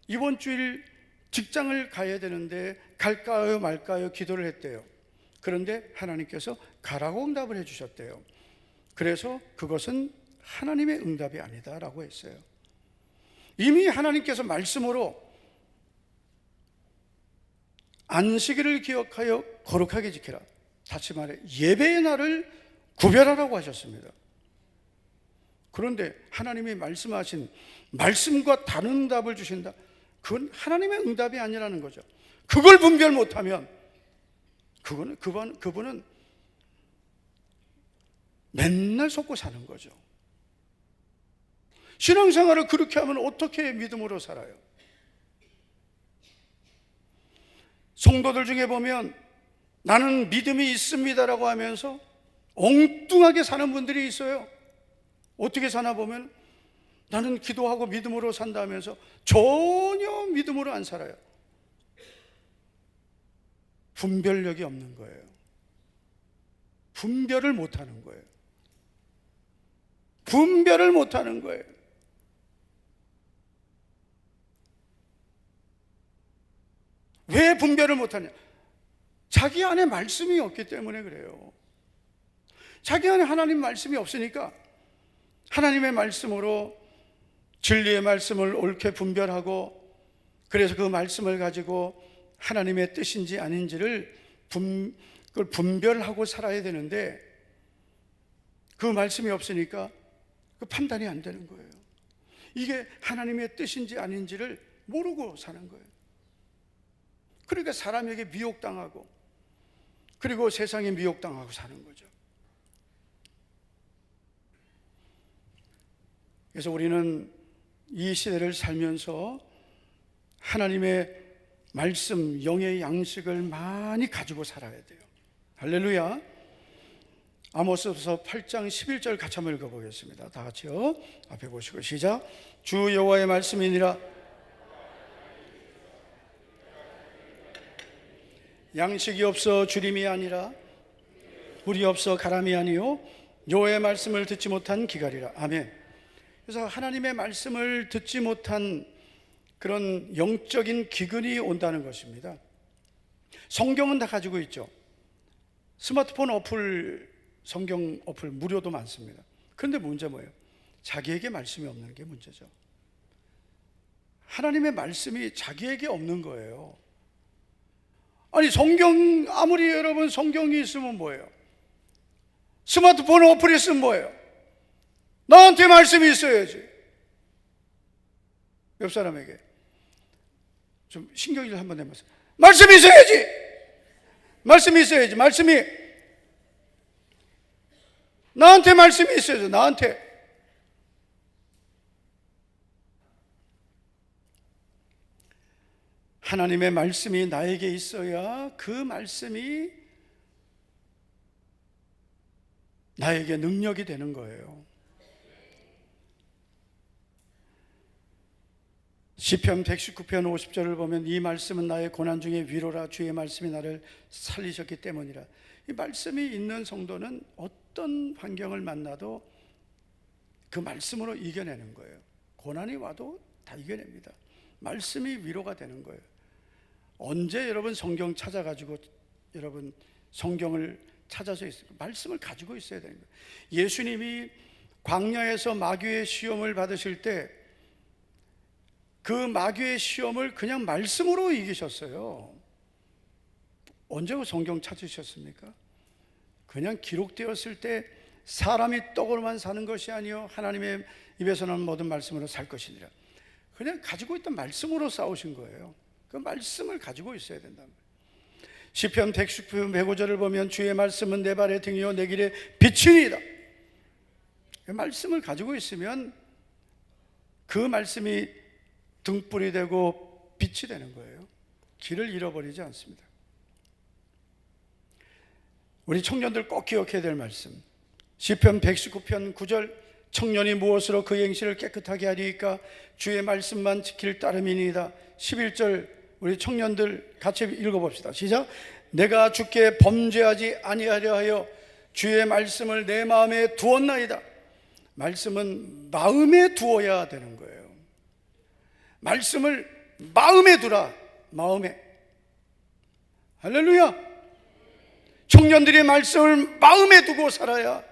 이번 주일 직장을 가야 되는데 갈까요 말까요 기도를 했대요. 그런데 하나님께서 가라고 응답을 해주셨대요. 그래서 그것은 하나님의 응답이 아니다라고 했어요. 이미 하나님께서 말씀으로 안식일을 기억하여 거룩하게 지키라, 다시 말해 예배의 날을 구별하라고 하셨습니다. 그런데 하나님이 말씀하신 말씀과 다른 응답을 주신다, 그건 하나님의 응답이 아니라는 거죠. 그걸 분별 못하면 그분은 맨날 속고 사는 거죠. 신앙생활을 그렇게 하면 어떻게 믿음으로 살아요? 성도들 중에 보면 나는 믿음이 있습니다라고 하면서 엉뚱하게 사는 분들이 있어요. 어떻게 사나 보면 나는 기도하고 믿음으로 산다면서 전혀 믿음으로 안 살아요. 분별력이 없는 거예요. 분별을 못하는 거예요. 분별을 못하는 거예요. 왜 분별을 못하냐? 자기 안에 말씀이 없기 때문에 그래요. 자기 안에 하나님 말씀이 없으니까 하나님의 말씀으로 진리의 말씀을 옳게 분별하고, 그래서 그 말씀을 가지고 하나님의 뜻인지 아닌지를 그걸 분별하고 살아야 되는데 그 말씀이 없으니까 그 판단이 안 되는 거예요. 이게 하나님의 뜻인지 아닌지를 모르고 사는 거예요. 그러니까 사람에게 미혹당하고, 그리고 세상에 미혹당하고 사는 거죠. 그래서 우리는 이 시대를 살면서 하나님의 말씀, 영의 양식을 많이 가지고 살아야 돼요. 할렐루야. 아모스서 8장 11절 같이 한번 읽어보겠습니다. 다 같이요. 앞에 보시고 시작. 주 여호와의 말씀이니라. 양식이 없어 주림이 아니라 물이 없어 가람이 아니요 여호와의 말씀을 듣지 못한 기갈이라. 아멘. 그래서 하나님의 말씀을 듣지 못한 그런 영적인 기근이 온다는 것입니다. 성경은 다 가지고 있죠. 스마트폰 어플, 성경 어플 무료도 많습니다. 그런데 문제 뭐예요? 자기에게 말씀이 없는 게 문제죠. 하나님의 말씀이 자기에게 없는 거예요. 아니, 성경, 아무리 여러분 성경이 있으면 뭐예요? 스마트폰 어플이 있으면 뭐예요? 나한테 말씀이 있어야지. 옆 사람에게 좀 신경질 한번 내보세요. 말씀이 있어야지. 말씀이 있어야지. 말씀이, 나한테 말씀이 있어야죠. 나한테. 하나님의 말씀이 나에게 있어야 그 말씀이 나에게 능력이 되는 거예요. 시편 119편 50절을 보면 이 말씀은 나의 고난 중에 위로라, 주의 말씀이 나를 살리셨기 때문이라. 이 말씀이 있는 성도는 어떤 환경을 만나도 그 말씀으로 이겨내는 거예요. 고난이 와도 다 이겨냅니다. 말씀이 위로가 되는 거예요. 언제 여러분 성경 찾아가지고 여러분 성경을 찾아서 있어요. 말씀을 가지고 있어야 되는 거예요. 예수님이 광야에서 마귀의 시험을 받으실 때 그 마귀의 시험을 그냥 말씀으로 이기셨어요. 언제 성경 찾으셨습니까? 그냥 기록되었을 때 사람이 떡으로만 사는 것이 아니요 하나님의 입에서 나는 모든 말씀으로 살 것이니라. 그냥 가지고 있던 말씀으로 싸우신 거예요. 그 말씀을 가지고 있어야 된다. 시편 119편 105절을 보면 주의 말씀은 내 발의 등이요 내 길의 빛이니이다. 말씀을 가지고 있으면 그 말씀이 등불이 되고 빛이 되는 거예요. 길을 잃어버리지 않습니다. 우리 청년들 꼭 기억해야 될 말씀, 시편 119편 9절, 청년이 무엇으로 그 행실을 깨끗하게 하리이까 주의 말씀만 지킬 따름이니이다. 11절 우리 청년들 같이 읽어봅시다. 시작. 내가 주께 범죄하지 아니하려 하여 주의 말씀을 내 마음에 두었나이다. 말씀은 마음에 두어야 되는 거예요. 말씀을 마음에 두라. 마음에. 할렐루야. 청년들이 말씀을 마음에 두고 살아야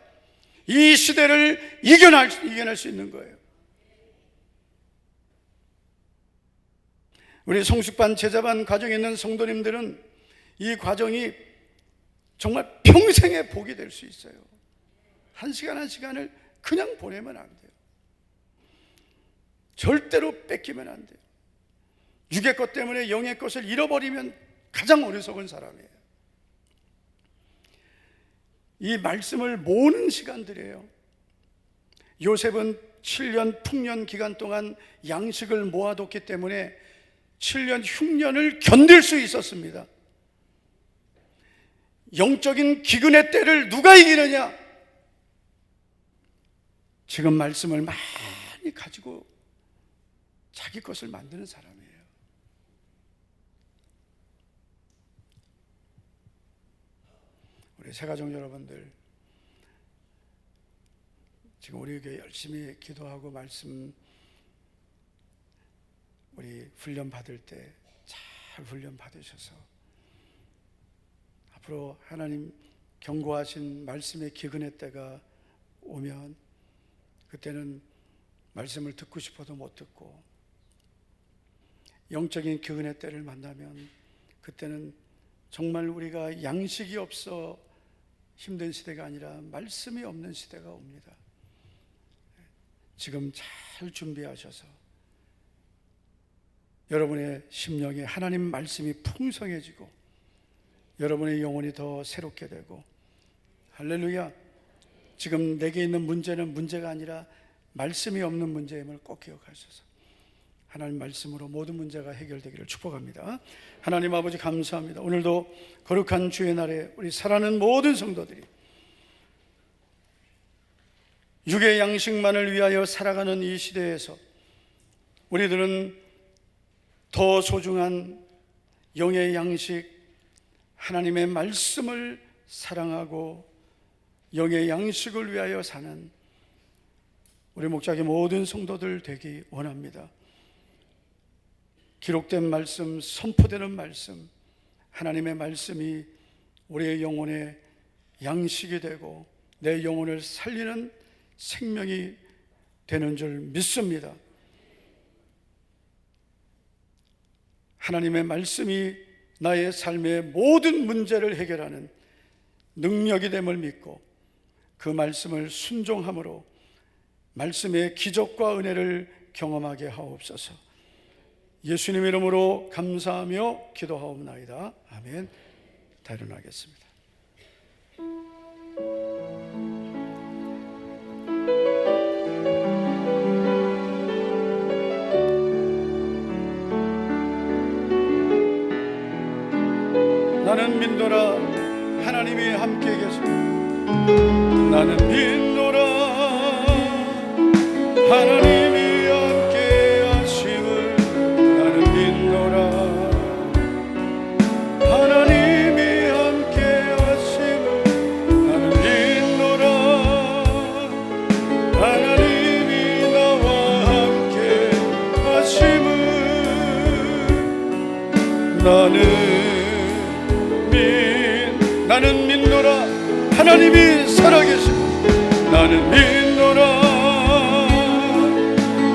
이 시대를 이겨낼 수 있는 거예요. 우리 성숙반 제자반 과정에 있는 성도님들은 이 과정이 정말 평생의 복이 될 수 있어요. 한 시간 한 시간을 그냥 보내면 안 돼요. 절대로 뺏기면 안 돼요. 육의 것 때문에 영의 것을 잃어버리면 가장 어리석은 사람이에요. 이 말씀을 모으는 시간들이에요. 요셉은 7년 풍년 기간 동안 양식을 모아뒀기 때문에 7년 흉년을 견딜 수 있었습니다. 영적인 기근의 때를 누가 이기느냐? 지금 말씀을 많이 가지고 자기 것을 만드는 사람이에요. 우리 새가족 여러분들, 지금 우리 교회 열심히 기도하고 말씀 우리 훈련 받을 때 잘 훈련 받으셔서 앞으로 하나님 경고하신 말씀의 기근의 때가 오면 그때는 말씀을 듣고 싶어도 못 듣고, 영적인 기근의 때를 만나면 그때는 정말 우리가 양식이 없어 힘든 시대가 아니라 말씀이 없는 시대가 옵니다. 지금 잘 준비하셔서 여러분의 심령에 하나님 말씀이 풍성해지고 여러분의 영혼이 더 새롭게 되고, 할렐루야. 지금 내게 있는 문제는 문제가 아니라 말씀이 없는 문제임을 꼭 기억하셔서 하나님 말씀으로 모든 문제가 해결되기를 축복합니다. 하나님 아버지 감사합니다. 오늘도 거룩한 주의 날에 우리 사랑하는 모든 성도들이 육의 양식만을 위하여 살아가는 이 시대에서 우리들은 더 소중한 영의 양식 하나님의 말씀을 사랑하고 영의 양식을 위하여 사는 우리 목장의 모든 성도들 되기 원합니다. 기록된 말씀, 선포되는 말씀, 하나님의 말씀이 우리의 영혼의 양식이 되고 내 영혼을 살리는 생명이 되는 줄 믿습니다. 하나님의 말씀이 나의 삶의 모든 문제를 해결하는 능력이 됨을 믿고 그 말씀을 순종함으로 말씀의 기적과 은혜를 경험하게 하옵소서. 예수님 이름으로 감사하며 기도하옵나이다. 아멘. 다 일어나겠습니다. 나는 믿노라 하나님이 함께 계시고, 나는 믿노라 하나님이 함께 하심을, 나는 믿노라 하나님이 함께 하심을, 나는 믿노라 하나님이 나와 함께 하심을, 나는 믿노라 하나님이 살아계시고, 나는 믿노라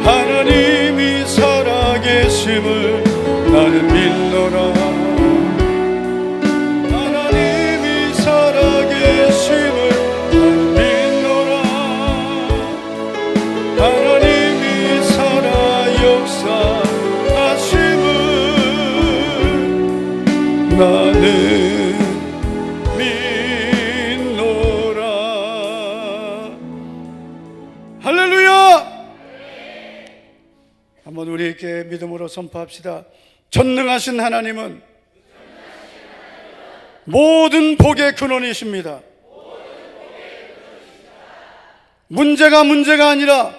하나님이 살아계심을, 나는 믿노라 하나님이 살아계심을, 나는 믿노라 하나님이 살아 역사하심을, 나는 믿노라. 할렐루야. 한번 우리에게 믿음으로 선포합시다. 전능하신 하나님은 모든 복의 근원이십니다. 문제가 아니라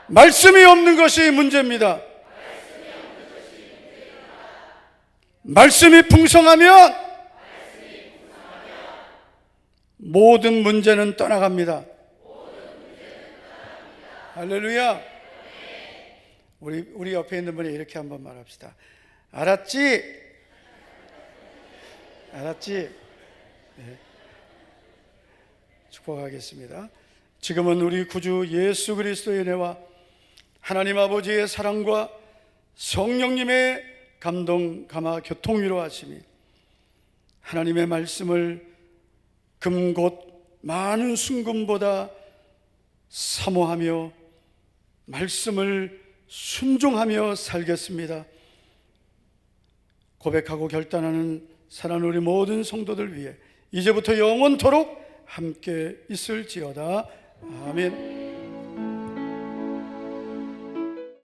말씀이 없는 것이 문제입니다. 말씀이 풍성하면 모든 문제는 떠나갑니다. 할렐루야. 우리 옆에 있는 분이 이렇게 한번 말합시다. 알았지? 알았지? 네. 축복하겠습니다. 지금은 우리 구주 예수 그리스도의 은혜와 하나님 아버지의 사랑과 성령님의 감동, 감화, 교통, 위로하심이 하나님의 말씀을 금곧 많은 순금보다 사모하며 말씀을 순종하며 살겠습니다 고백하고 결단하는 사랑하는 우리 모든 성도들 위해 이제부터 영원토록 함께 있을지어다. 아멘.